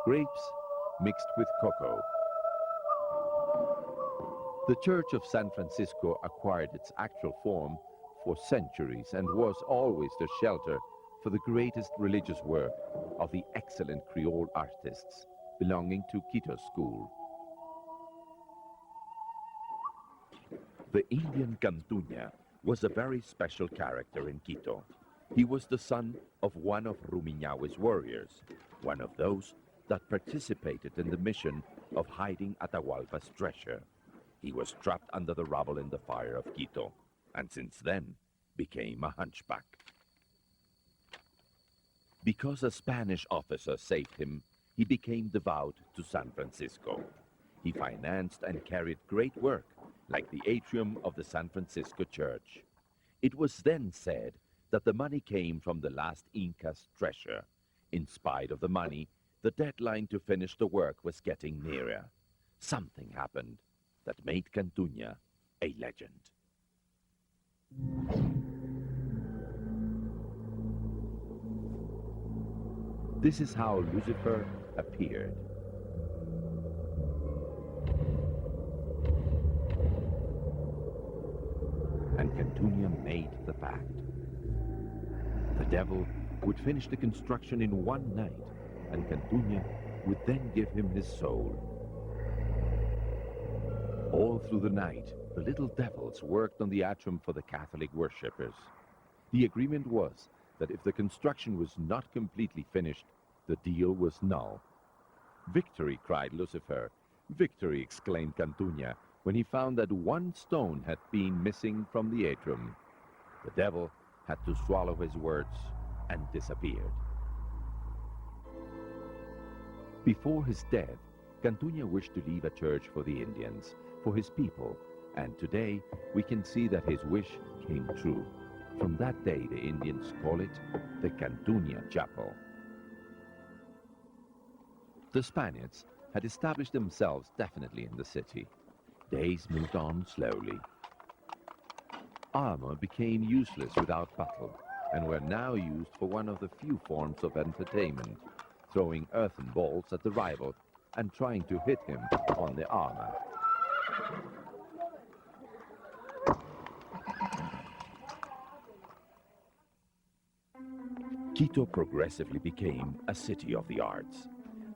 grapes mixed with cocoa. The Church of San Francisco acquired its actual form for centuries and was always the shelter for the greatest religious work of the excellent Creole artists belonging to Quito School. The Indian Cantuña was a very special character in Quito. He was the son of one of Rumiñahue's warriors, one of those that participated in the mission of hiding Atahualpa's treasure. He was trapped under the rubble in the fire of Quito, and since then became a hunchback. Because a Spanish officer saved him, he became devout to San Francisco. He financed and carried great work, like the atrium of the San Francisco Church. It was then said that the money came from the last Inca's treasure. In spite of the money, the deadline to finish the work was getting nearer. Something happened that made Cantuña a legend. This is how Lucifer appeared. And Cantuña made the pact. The devil would finish the construction in one night, and Cantuña would then give him his soul. All through the night, the little devils worked on the atrium for the Catholic worshippers. The agreement was that if the construction was not completely finished, the deal was null. "Victory!" cried Lucifer. "Victory!" exclaimed Cantuña when he found that one stone had been missing from the atrium. The devil had to swallow his words and disappeared. Before his death, Cantuña wished to leave a church for the Indians, for his people, and today we can see that his wish came true. From that day, the Indians call it the Cantuña Chapel. The Spaniards had established themselves definitely in the city. Days moved on slowly. Armor became useless without battle, and were now used for one of the few forms of entertainment, throwing earthen balls at the rival and trying to hit him on the armor. Quito progressively became a city of the arts.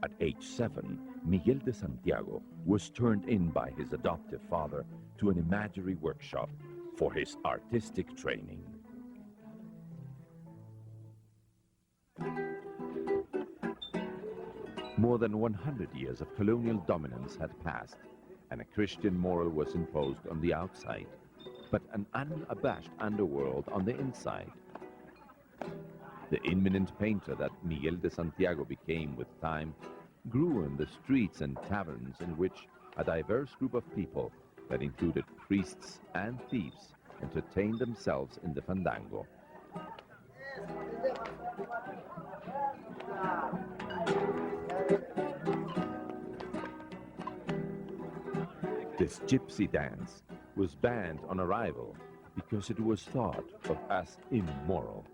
At age 7, Miguel de Santiago was turned in by his adoptive father to an imagery workshop for his artistic training. More than 100 years of colonial dominance had passed, and a Christian moral was imposed on the outside, but an unabashed underworld on the inside. The eminent painter that Miguel de Santiago became with time grew in the streets and taverns in which a diverse group of people that included priests and thieves entertained themselves in the fandango. This gypsy dance was banned on arrival because it was thought of as immoral.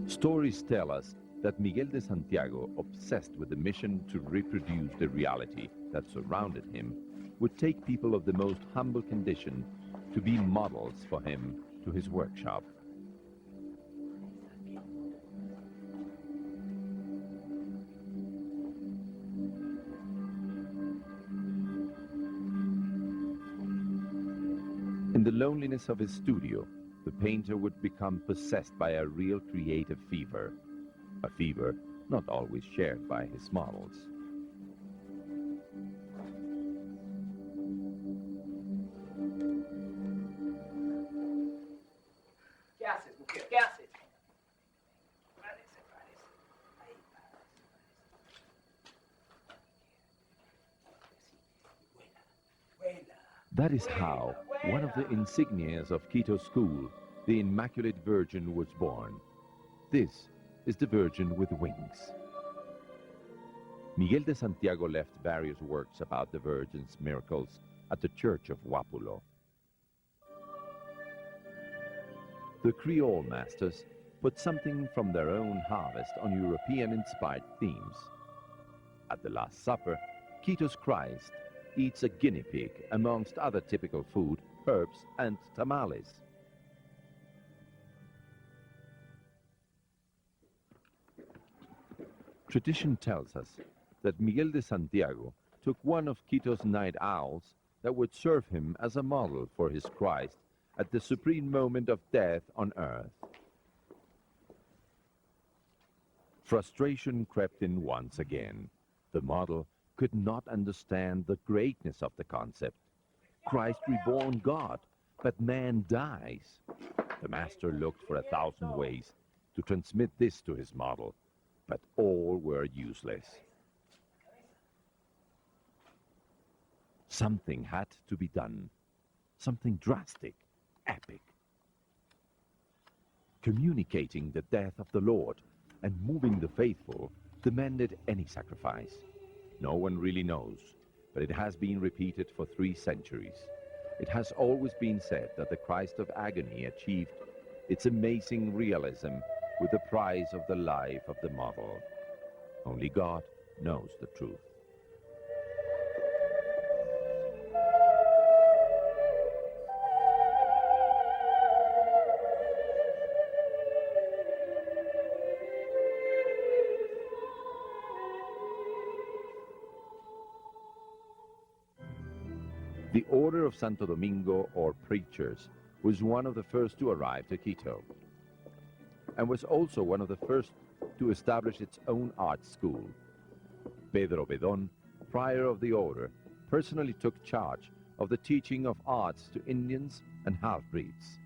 Stories tell us that Miguel de Santiago, obsessed with the mission to reproduce the reality that surrounded him, would take people of the most humble condition to be models for him to his workshop. In the loneliness of his studio, the painter would become possessed by a real creative fever, a fever not always shared by his models. ¿Qué haces, mujer? ¿Qué haces? Párese. Ahí, Vuela. That is how one of the insignias of Quito School, the Immaculate Virgin, was born. This is the Virgin with wings. Miguel de Santiago left various works about the Virgin's miracles at the Church of Wapulo. The Creole masters put something from their own harvest on European-inspired themes. At the Last Supper, Quito's Christ eats a guinea pig amongst other typical food, herbs and tamales. Tradition tells us that Miguel de Santiago took one of Quito's night owls that would serve him as a model for his Christ at the supreme moment of death on earth. Frustration crept in once again. The model could not understand the greatness of the concept. Christ reborn God, but man dies. The master looked for 1,000 ways to transmit this to his model, but all were useless. Something had to be done, something drastic, epic. Communicating the death of the Lord and moving the faithful demanded any sacrifice. No one really knows, but it has been repeated for 3 centuries. It has always been said that the Christ of agony achieved its amazing realism with the price of the life of the model. Only God knows the truth. The Order of Santo Domingo, or preachers, was one of the first to arrive to Quito, and was also one of the first to establish its own art school. Pedro Bedón, prior of the order, personally took charge of the teaching of arts to Indians and half-breeds.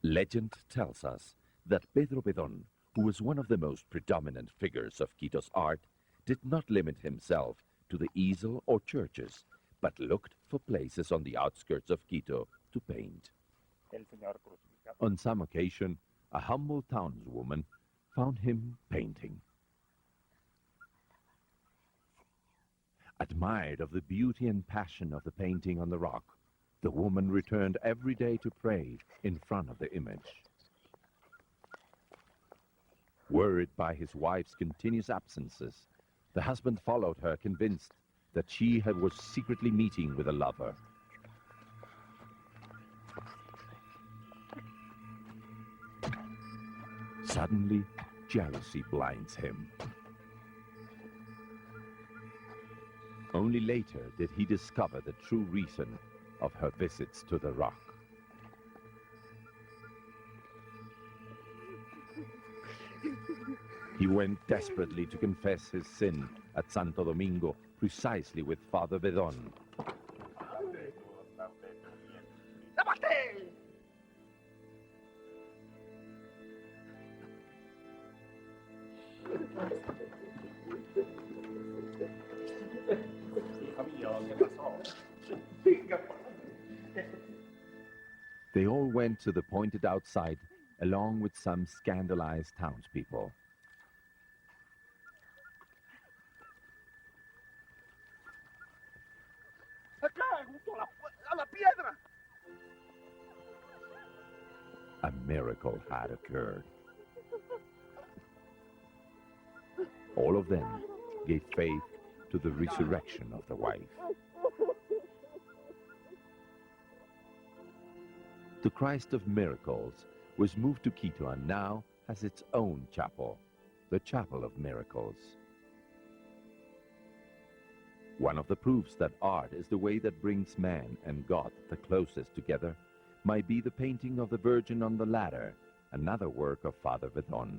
Legend tells us that Pedro Bedón, who was one of the most predominant figures of Quito's art, did not limit himself to the easel or churches, but looked for places on the outskirts of Quito to paint. On some occasion, a humble townswoman found him painting. Admired of the beauty and passion of the painting on the rock, the woman returned every day to pray in front of the image. Worried by his wife's continuous absences, the husband followed her, convinced that she was secretly meeting with a lover. Suddenly, jealousy blinds him. Only later did he discover the true reason of her visits to the rock. He went desperately to confess his sin at Santo Domingo, precisely with Father Bedón. They all went to the pointed outside, along with some scandalized townspeople. A miracle had occurred. All of them gave faith to the resurrection of the wife. The Christ of Miracles was moved to Quito and now has its own chapel, the Chapel of Miracles. One of the proofs that art is the way that brings man and God the closest together might be the painting of the Virgin on the ladder, another work of Father Bedón.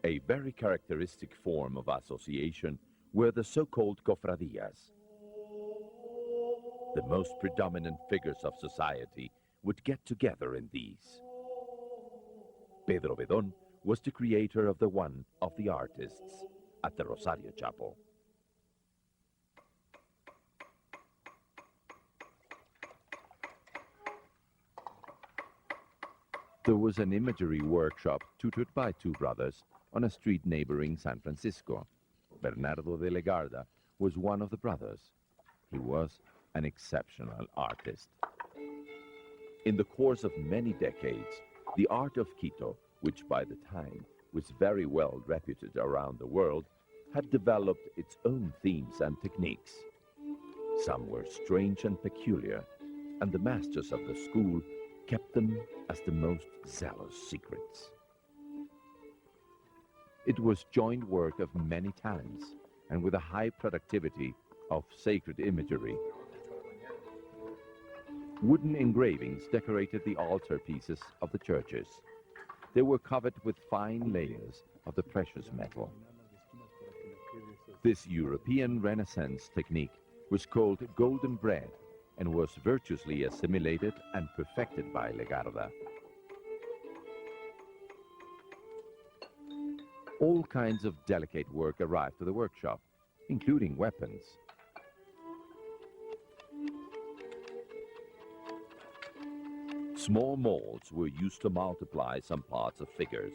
A very characteristic form of association were the so-called cofradías. The most predominant figures of society would get together in these. Pedro Bedón was the creator of one of the artists at the Rosario Chapel. There was an imagery workshop tutored by two brothers on a street neighboring San Francisco. Bernardo de Legarda was one of the brothers. He was an exceptional artist. In the course of many decades, the art of Quito, which by the time was very well reputed around the world, had developed its own themes and techniques. Some were strange and peculiar, and the masters of the school kept them as the most zealous secrets. It was joint work of many talents, and with a high productivity of sacred imagery. Wooden engravings decorated the altar pieces of the churches. They were covered with fine layers of the precious metal. This European Renaissance technique was called golden bread and was virtuously assimilated and perfected by Legarda. All kinds of delicate work arrived to the workshop, including weapons. Small molds were used to multiply some parts of figures.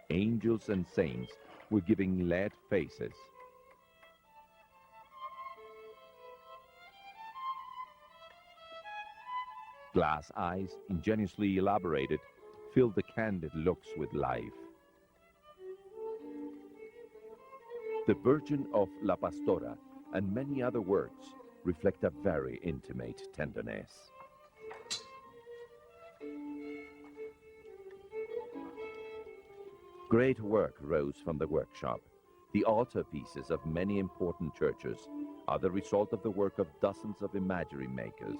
Angels and saints were giving lead faces. Glass eyes, ingeniously elaborated, filled the candid looks with life. The Virgin of La Pastora and many other works reflect a very intimate tenderness. Great work rose from the workshop. The altarpieces of many important churches are the result of the work of dozens of imagery makers.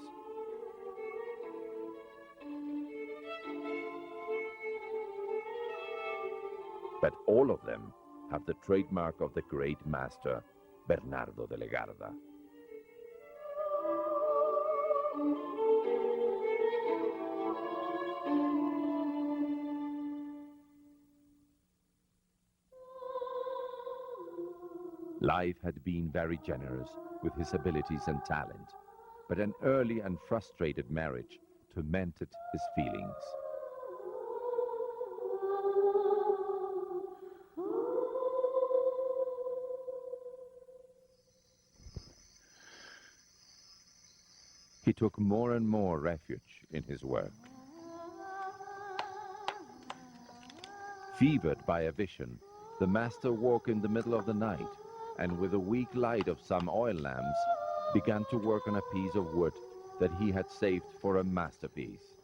But all of them have the trademark of the great master, Bernardo de Legarda. Life had been very generous with his abilities and talent, but an early and frustrated marriage tormented his feelings. He took more and more refuge in his work. Fevered by a vision, the master woke in the middle of the night and with the weak light of some oil lamps began to work on a piece of wood that he had saved for a masterpiece.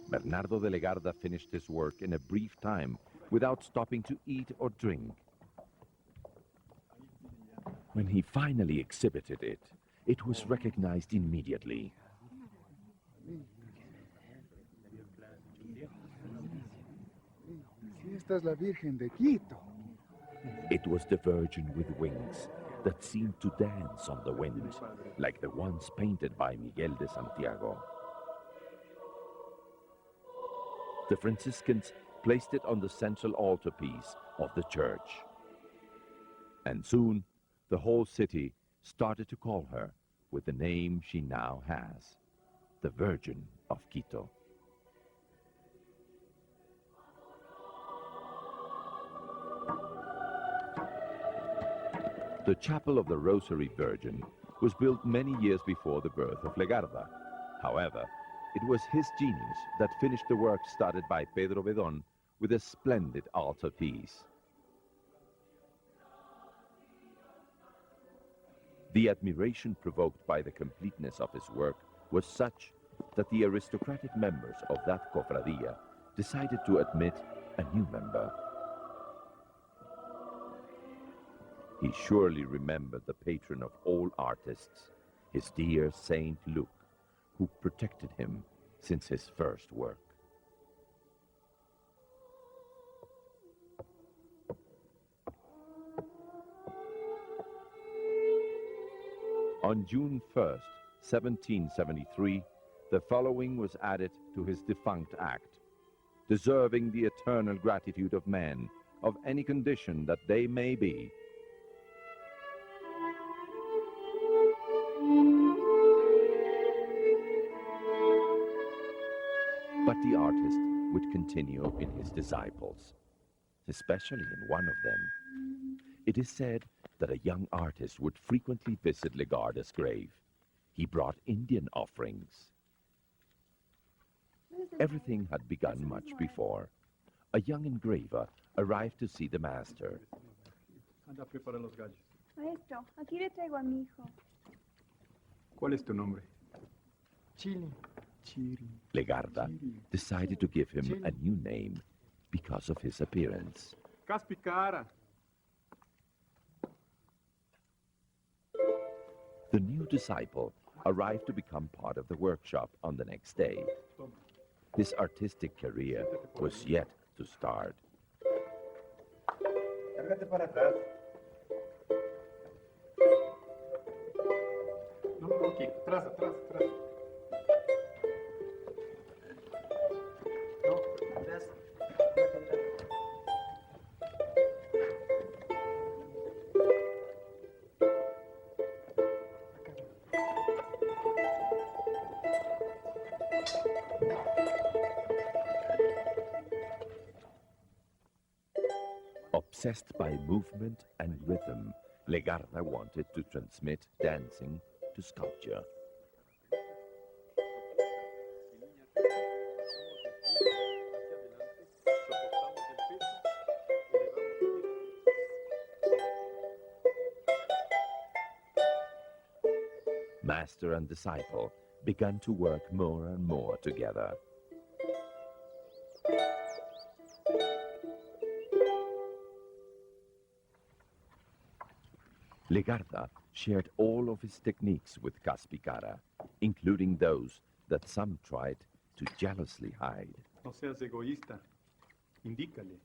Bernardo de Legarda finished his work in a brief time without stopping to eat or drink. When he finally exhibited it, it was recognized immediately. Esta es la Virgen de Quito. It was the Virgin with wings that seemed to dance on the wind, like the ones painted by Miguel de Santiago. The Franciscans placed it on the central altarpiece of the church. And soon, the whole city started to call her with the name she now has, the Virgin of Quito. The Chapel of the Rosary Virgin was built many years before the birth of Legarda. However, it was his genius that finished the work started by Pedro Bedón with a splendid altarpiece. The admiration provoked by the completeness of his work was such that the aristocratic members of that cofradia decided to admit a new member. He surely remembered the patron of all artists, his dear Saint Luke, who protected him since his first work. On June 1st, 1773, the following was added to his defunct act, deserving the eternal gratitude of men of any condition that they may be. But the artist would continue in his disciples, especially in one of them. It is said that a young artist would frequently visit Legarda's grave. He brought Indian offerings. Everything had begun much before. A young engraver arrived to see the master. Anda a preparar los gallos. Maestro, aquí le traigo a mi hijo. ¿Cuál es tu nombre? Chile. Chiri. Legarda decided to give him a new name because of his appearance. Caspicara. The new disciple arrived to become part of the workshop on the next day. His artistic career was yet to start. Cárgate para atrás. No, aquí. Atrás, atrás, atrás. No, atrás. Obsessed by movement and rhythm, Legarda wanted to transmit dancing to sculpture. Master and disciple began to work more and more together. Legarda shared all of his techniques with Caspicara, including those that some tried to jealously hide. No seas egoísta. Indícale.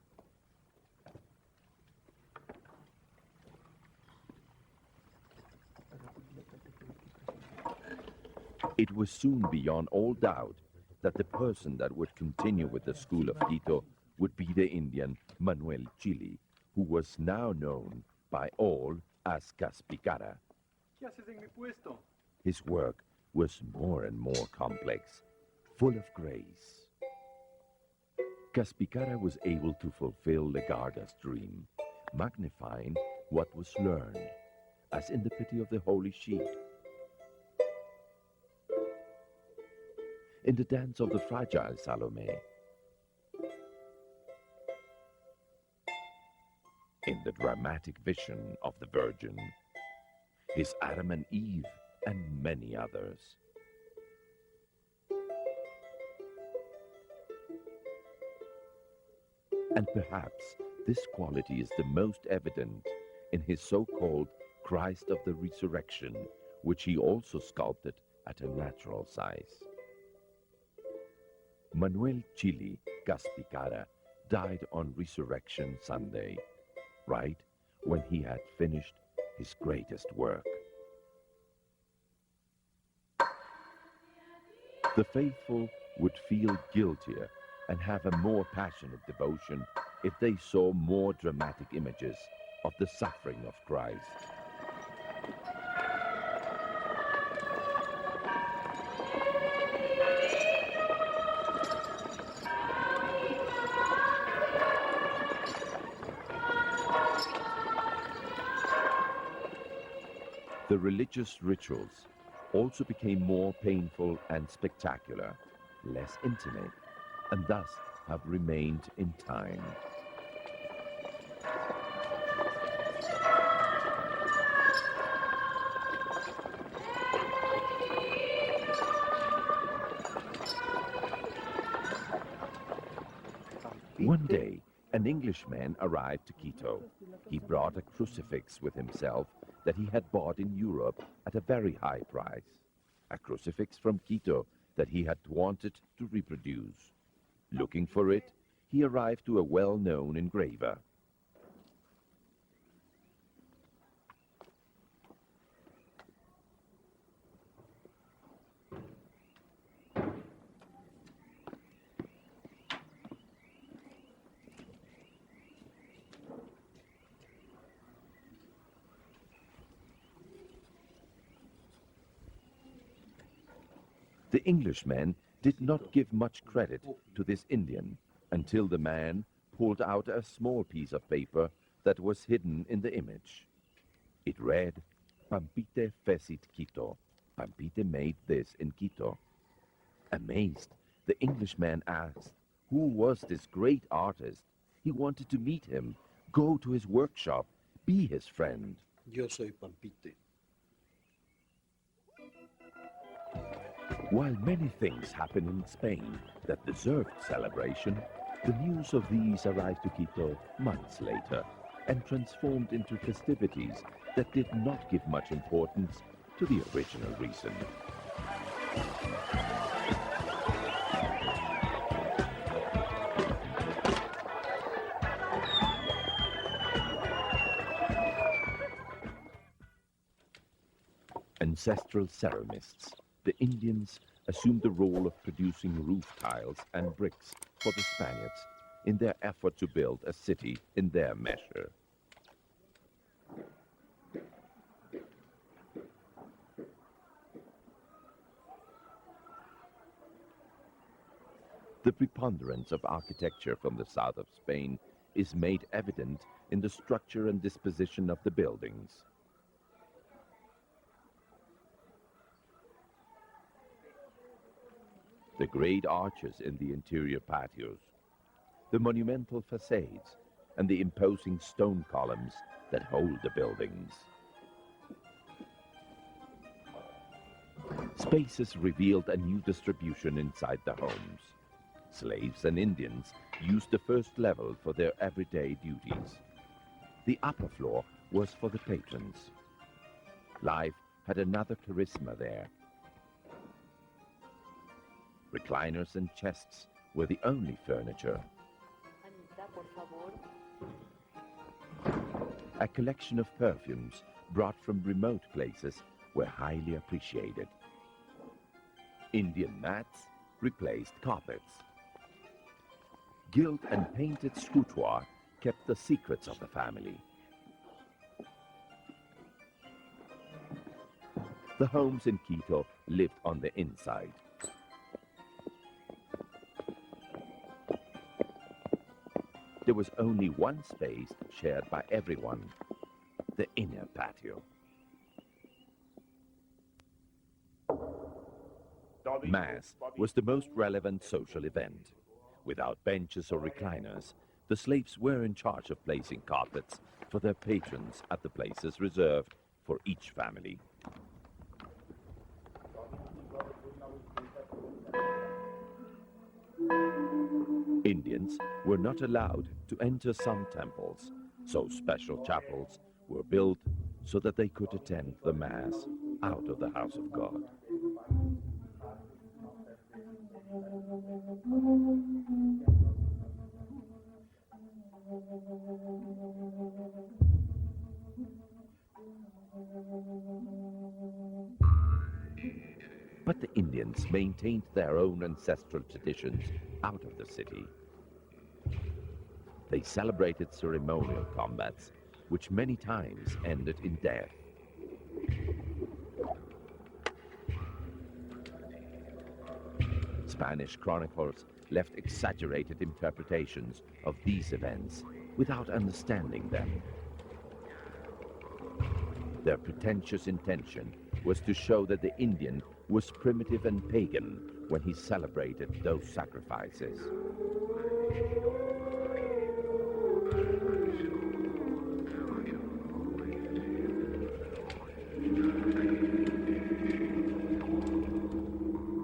It was soon beyond all doubt that the person that would continue with the school of Quito would be the Indian Manuel Chili, who was now known by all as Caspicara. ¿Qué haces en mi puesto? His work was more and more complex, full of grace. Caspicara was able to fulfill Legarda's dream, magnifying what was learned, as in the pity of the Holy Sheet, in the dance of the fragile Salome, the dramatic vision of the Virgin, his Adam and Eve, and many others. And perhaps this quality is the most evident in his so-called Christ of the Resurrection, which he also sculpted at a natural size. Manuel Chili Gaspicara died on Resurrection Sunday, right when he had finished his greatest work. The faithful would feel guiltier and have a more passionate devotion if they saw more dramatic images of the suffering of Christ. The religious rituals also became more painful and spectacular, less intimate, and thus have remained in time. One day, an Englishman arrived to Quito. He brought a crucifix with himself that he had bought in Europe at a very high price. A crucifix from Quito that he had wanted to reproduce. Looking for it, he arrived to a well-known engraver. The Englishman did not give much credit to this Indian until the man pulled out a small piece of paper that was hidden in the image. It read, "Pampite fecit Quito." Pampite made this in Quito. Amazed, the Englishman asked, who was this great artist? He wanted to meet him, go to his workshop, be his friend. Yo soy Pampite. While many things happen in Spain that deserved celebration, the news of these arrived to Quito months later and transformed into festivities that did not give much importance to the original reason. Ancestral ceramists, the Indians assumed the role of producing roof tiles and bricks for the Spaniards in their effort to build a city in their measure. The preponderance of architecture from the south of Spain is made evident in the structure and disposition of the buildings. The great arches in the interior patios, the monumental facades, and the imposing stone columns that hold the buildings. Spaces revealed a new distribution inside the homes. Slaves and Indians used the first level for their everyday duties. The upper floor was for the patrons. Life had another charisma there. Recliners and chests were the only furniture. A collection of perfumes brought from remote places were highly appreciated. Indian mats replaced carpets. Gilt and painted scrutoire kept the secrets of the family. The homes in Quito lived on the inside. There was only one space shared by everyone, the inner patio. Mass was the most relevant social event. Without benches or recliners, the slaves were in charge of placing carpets for their patrons at the places reserved for each family. Indians were not allowed to enter some temples, so special chapels were built so that they could attend the Mass out of the house of God. But the Indians maintained their own ancestral traditions out of the city. They celebrated ceremonial combats, which many times ended in death. Spanish chroniclers left exaggerated interpretations of these events without understanding them. Their pretentious intention was to show that the Indian was primitive and pagan when he celebrated those sacrifices.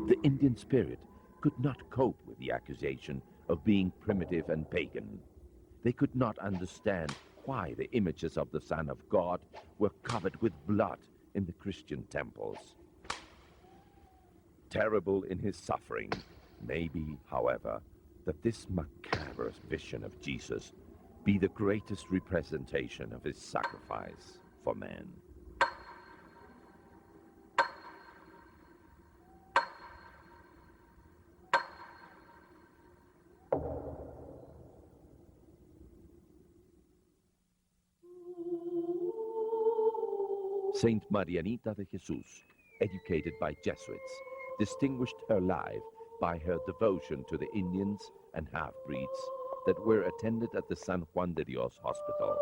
The Indian spirit could not cope with the accusation of being primitive and pagan. They could not understand why the images of the Son of God were covered with blood in the Christian temples. Terrible in his suffering may be, however, that this macabre vision of Jesus be the greatest representation of his sacrifice for man. Saint Marianita de Jesus, educated by Jesuits, distinguished her life by her devotion to the Indians and half-breeds that were attended at the San Juan de Dios Hospital,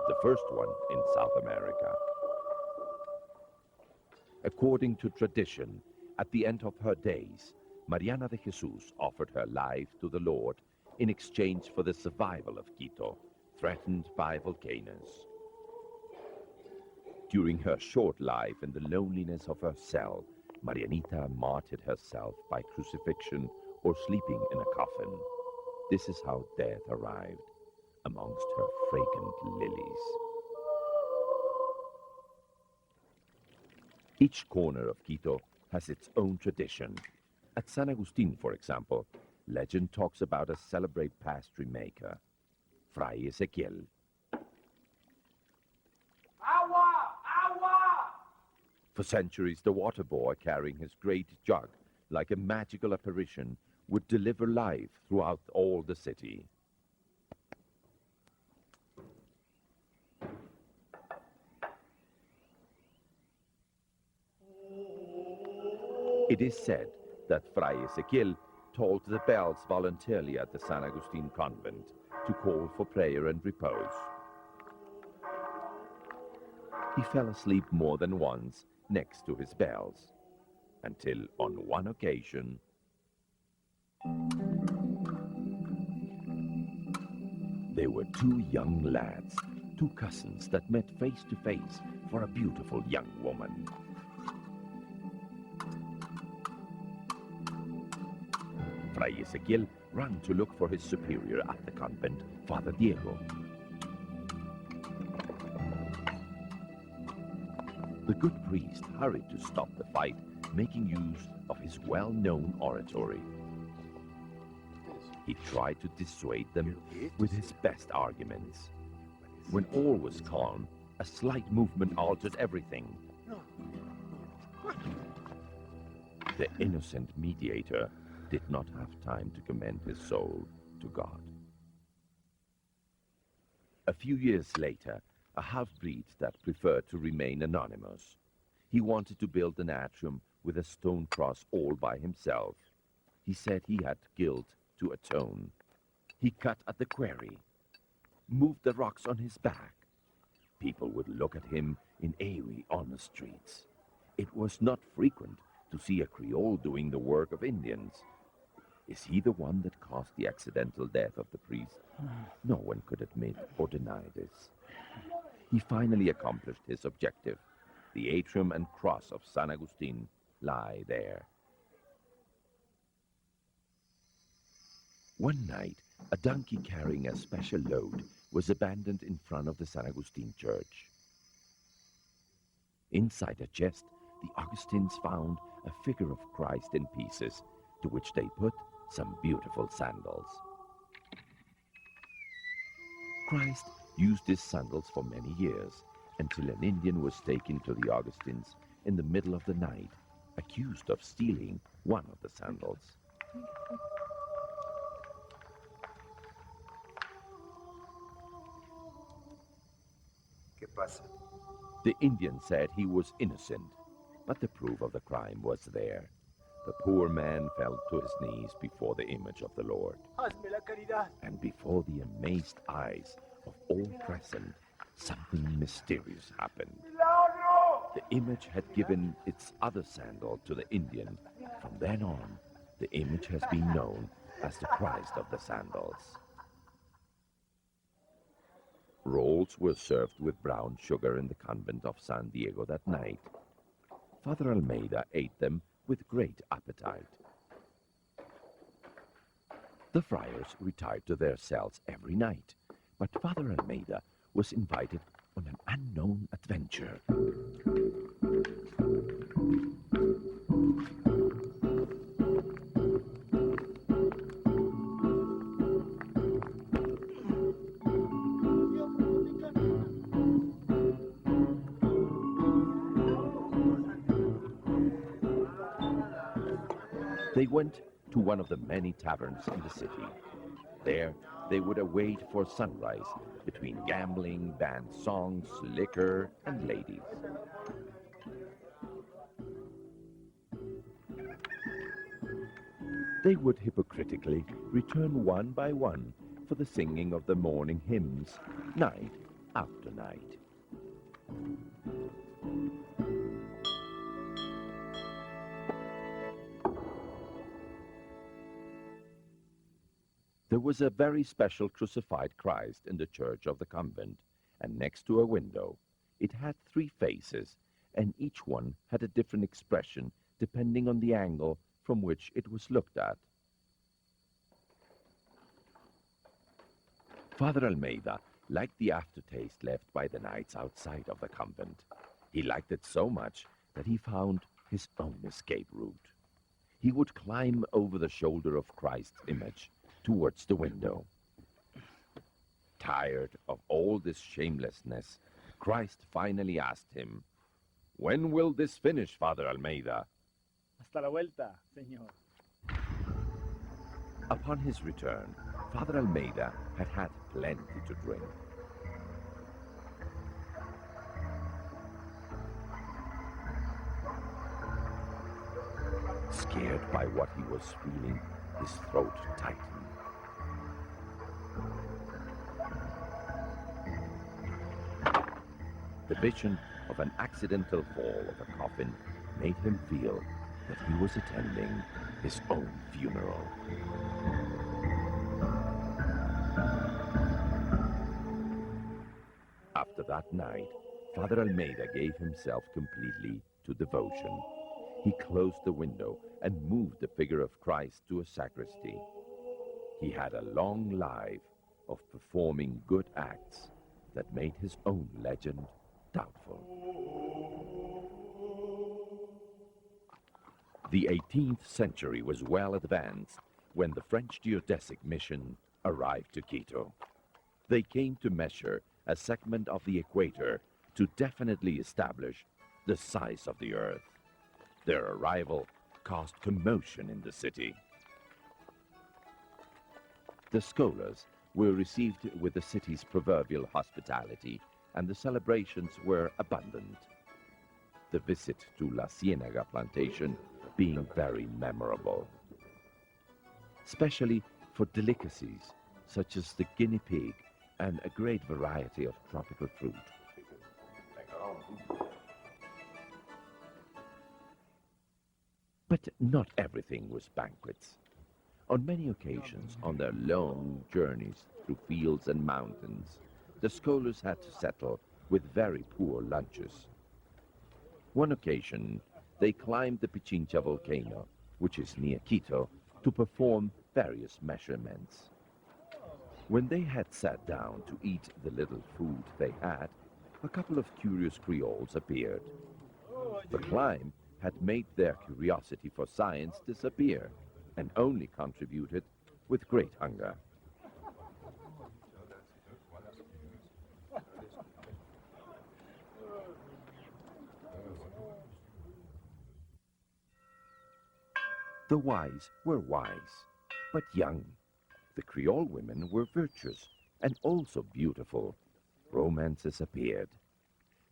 the first one in South America. According to tradition, at the end of her days, Mariana de Jesus offered her life to the Lord in exchange for the survival of Quito, threatened by volcanoes. During her short life in the loneliness of her cell, Marianita martyred herself by crucifixion or sleeping in a coffin. This is how death arrived amongst her fragrant lilies. Each corner of Quito has its own tradition. At San Agustin, for example, legend talks about a celebrated pastry maker, Fray Ezequiel. For centuries, the water boy carrying his great jug, like a magical apparition, would deliver life throughout all the city. It is said that Fray Ezequiel tolled the bells voluntarily at the San Agustin convent to call for prayer and repose. He fell asleep more than once next to his bells, until on one occasion there were two young lads, two cousins that met face to face for a beautiful young woman. Fray Ezequiel ran to look for his superior at the convent, Father Diego. The good priest hurried to stop the fight, making use of his well-known oratory. He tried to dissuade them with his best arguments. When all was calm, a slight movement altered everything. The innocent mediator did not have time to commend his soul to God. A few years later, a half-breed that preferred to remain anonymous. He wanted to build an atrium with a stone cross all by himself. He said he had guilt to atone. He cut at the quarry, moved the rocks on his back. People would look at him in Erie on the streets. It was not frequent to see a Creole doing the work of Indians. Is he the one that caused the accidental death of the priest? No one could admit or deny this. he finally accomplished his objective. The atrium and cross of San Agustin lie there. One night, a donkey carrying a special load was abandoned in front of the San Agustin church. Inside a chest, the Augustins found a figure of Christ in pieces, to which they put some beautiful sandals. Christ used his sandals for many years, until an Indian was taken to the Augustins in the middle of the night, accused of stealing one of the sandals. ¿Qué pasa? The Indian said he was innocent, but the proof of the crime was there. The poor man fell to his knees before the image of the Lord. Hazme la caridad. And before the amazed eyes of all present, something mysterious happened. The image had given its other sandal to the Indian. From then on, the image has been known as the Christ of the Sandals. Rolls were served with brown sugar in the convent of San Diego that night. Father Almeida ate them with great appetite. The friars retired to their cells every night, but Father Almeida was invited on an unknown adventure. They went to one of the many taverns in the city. There, they would await for sunrise between gambling, band songs, liquor, and ladies. They would hypocritically return one by one for the singing of the morning hymns, night after night. There was a very special crucified Christ in the church of the convent, and next to a window. It had 3 faces, and each one had a different expression depending on the angle from which it was looked at. Father Almeida liked the aftertaste left by the nights outside of the convent. He liked it so much that he found his own escape route. He would climb over the shoulder of Christ's image towards the window. Tired of all this shamelessness, Christ finally asked him, "When will this finish, Father Almeida?" Hasta la vuelta, señor. Upon his return, Father Almeida had had plenty to drink. Scared by what he was feeling, his throat tightened. The vision of an accidental fall of a coffin made him feel that he was attending his own funeral. After that night, Father Almeida gave himself completely to devotion. He closed the window and moved the figure of Christ to a sacristy. He had a long life of performing good acts that made his own legend doubtful. The 18th century was well advanced when the French geodesic mission arrived to Quito. They came to measure a segment of the equator to definitely establish the size of the Earth. Their arrival caused commotion in the city. The scholars were received with the city's proverbial hospitality, and the celebrations were abundant. The visit to La Ciénaga plantation being very memorable, especially for delicacies such as the guinea pig and a great variety of tropical fruit. But not everything was banquets. On many occasions, on their long journeys through fields and mountains, the scholars had to settle with very poor lunches. One occasion, they climbed the Pichincha volcano, which is near Quito, to perform various measurements. When they had sat down to eat the little food they had, a couple of curious Creoles appeared. The climb had made their curiosity for science disappear and only contributed with great hunger. The wise were wise, but young. The Creole women were virtuous and also beautiful. Romances appeared.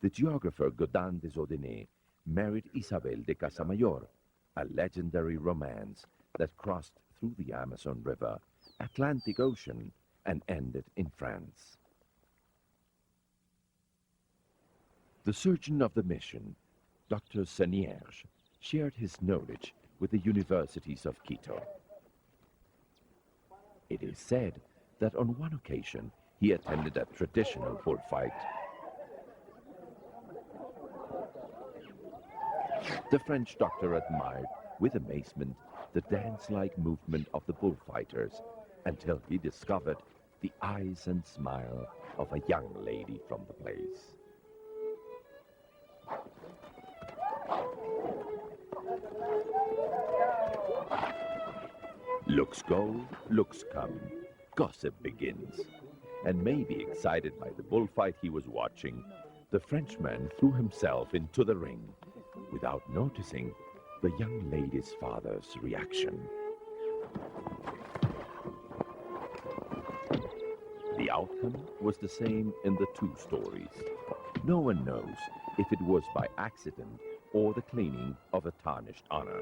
The geographer Gaudin des Odonais married Isabel de Casamayor, a legendary romance that crossed through the Amazon River, Atlantic Ocean, and ended in France. The surgeon of the mission, Dr. Senierge, shared his knowledge with the universities of Quito. It is said that on one occasion he attended a traditional bullfight. The French doctor admired with amazement the dance-like movement of the bullfighters until he discovered the eyes and smile of a young lady from the place. Looks go, looks come, gossip begins. And maybe excited by the bullfight he was watching, the Frenchman threw himself into the ring without noticing the young lady's father's reaction. The outcome was the same in the two stories. No one knows if it was by accident or the cleaning of a tarnished honor.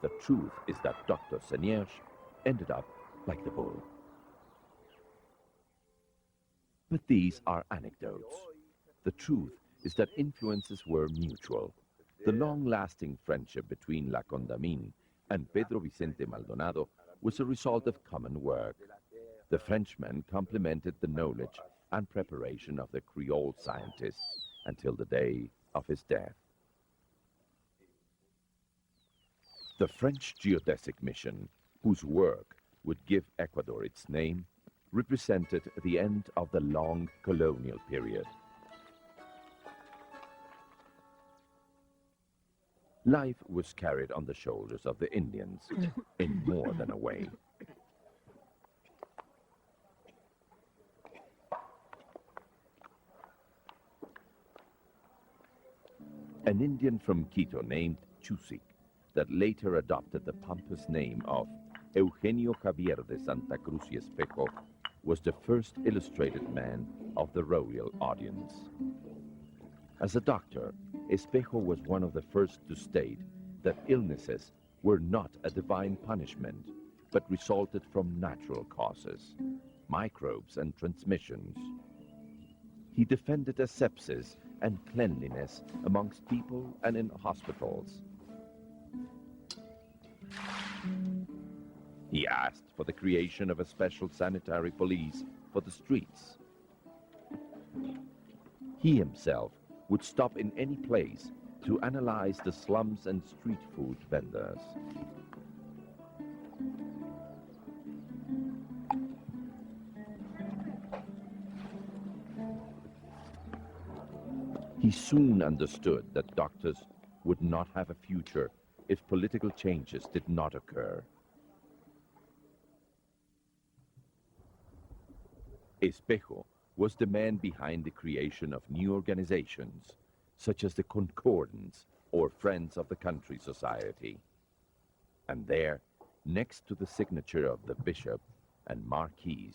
The truth is that Dr. Senierge ended up like the bull. But these are anecdotes. The truth is that influences were mutual. The long-lasting friendship between La Condamine and Pedro Vicente Maldonado was a result of common work. The Frenchman complemented the knowledge and preparation of the Creole scientists until the day of his death. The French geodesic mission, whose work would give Ecuador its name, represented the end of the long colonial period. Life was carried on the shoulders of the Indians in more than a way. An Indian from Quito named Chusik, that later adopted the pompous name of Eugenio Javier de Santa Cruz y Espejo, was the first illustrated man of the royal audience. As a doctor, Espejo was one of the first to state that illnesses were not a divine punishment, but resulted from natural causes, microbes and transmissions. He defended asepsis and cleanliness amongst people and in hospitals. He asked for the creation of a special sanitary police for the streets. He himself would stop in any place to analyze the slums and street food vendors. He soon understood that doctors would not have a future if political changes did not occur. Espejo was the man behind the creation of new organizations, such as the Concordance or Friends of the Country Society. And there, next to the signature of the bishop and marquis,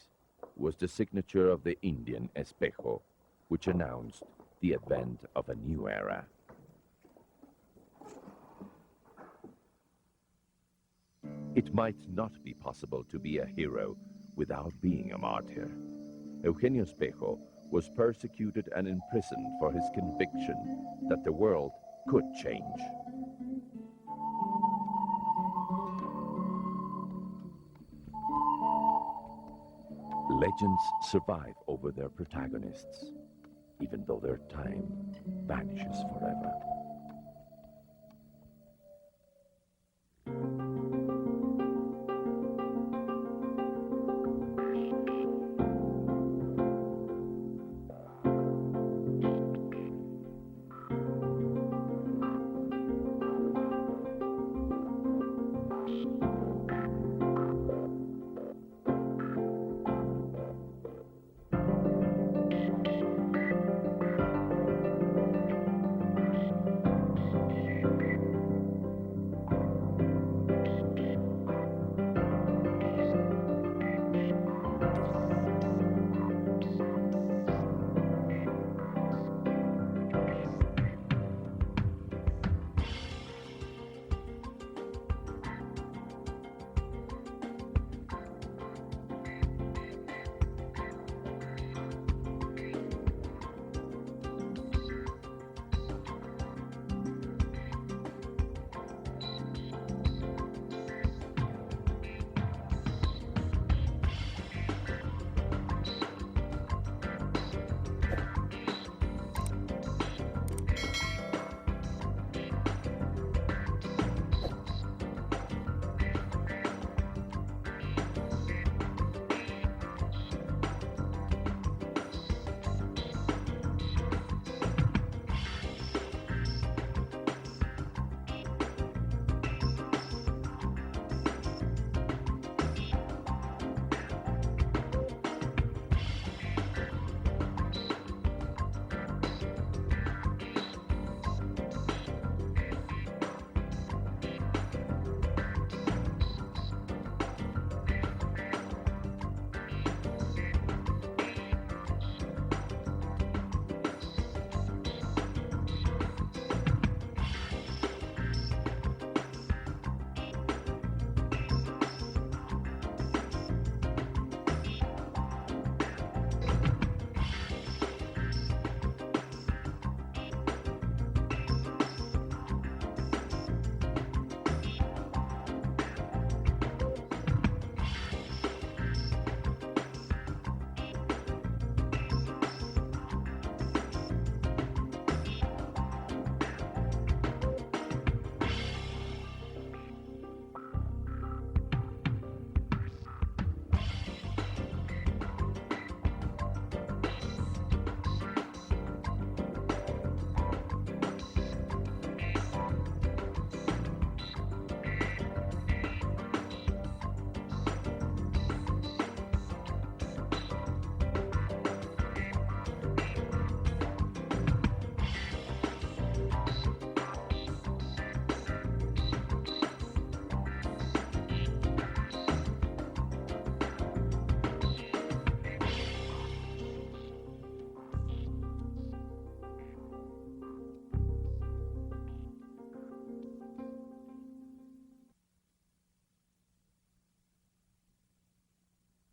was the signature of the Indian Espejo, which announced the advent of a new era. It might not be possible to be a hero without being a martyr. Eugenio Espejo was persecuted and imprisoned for his conviction that the world could change. Legends survive over their protagonists. even though their time vanishes forever.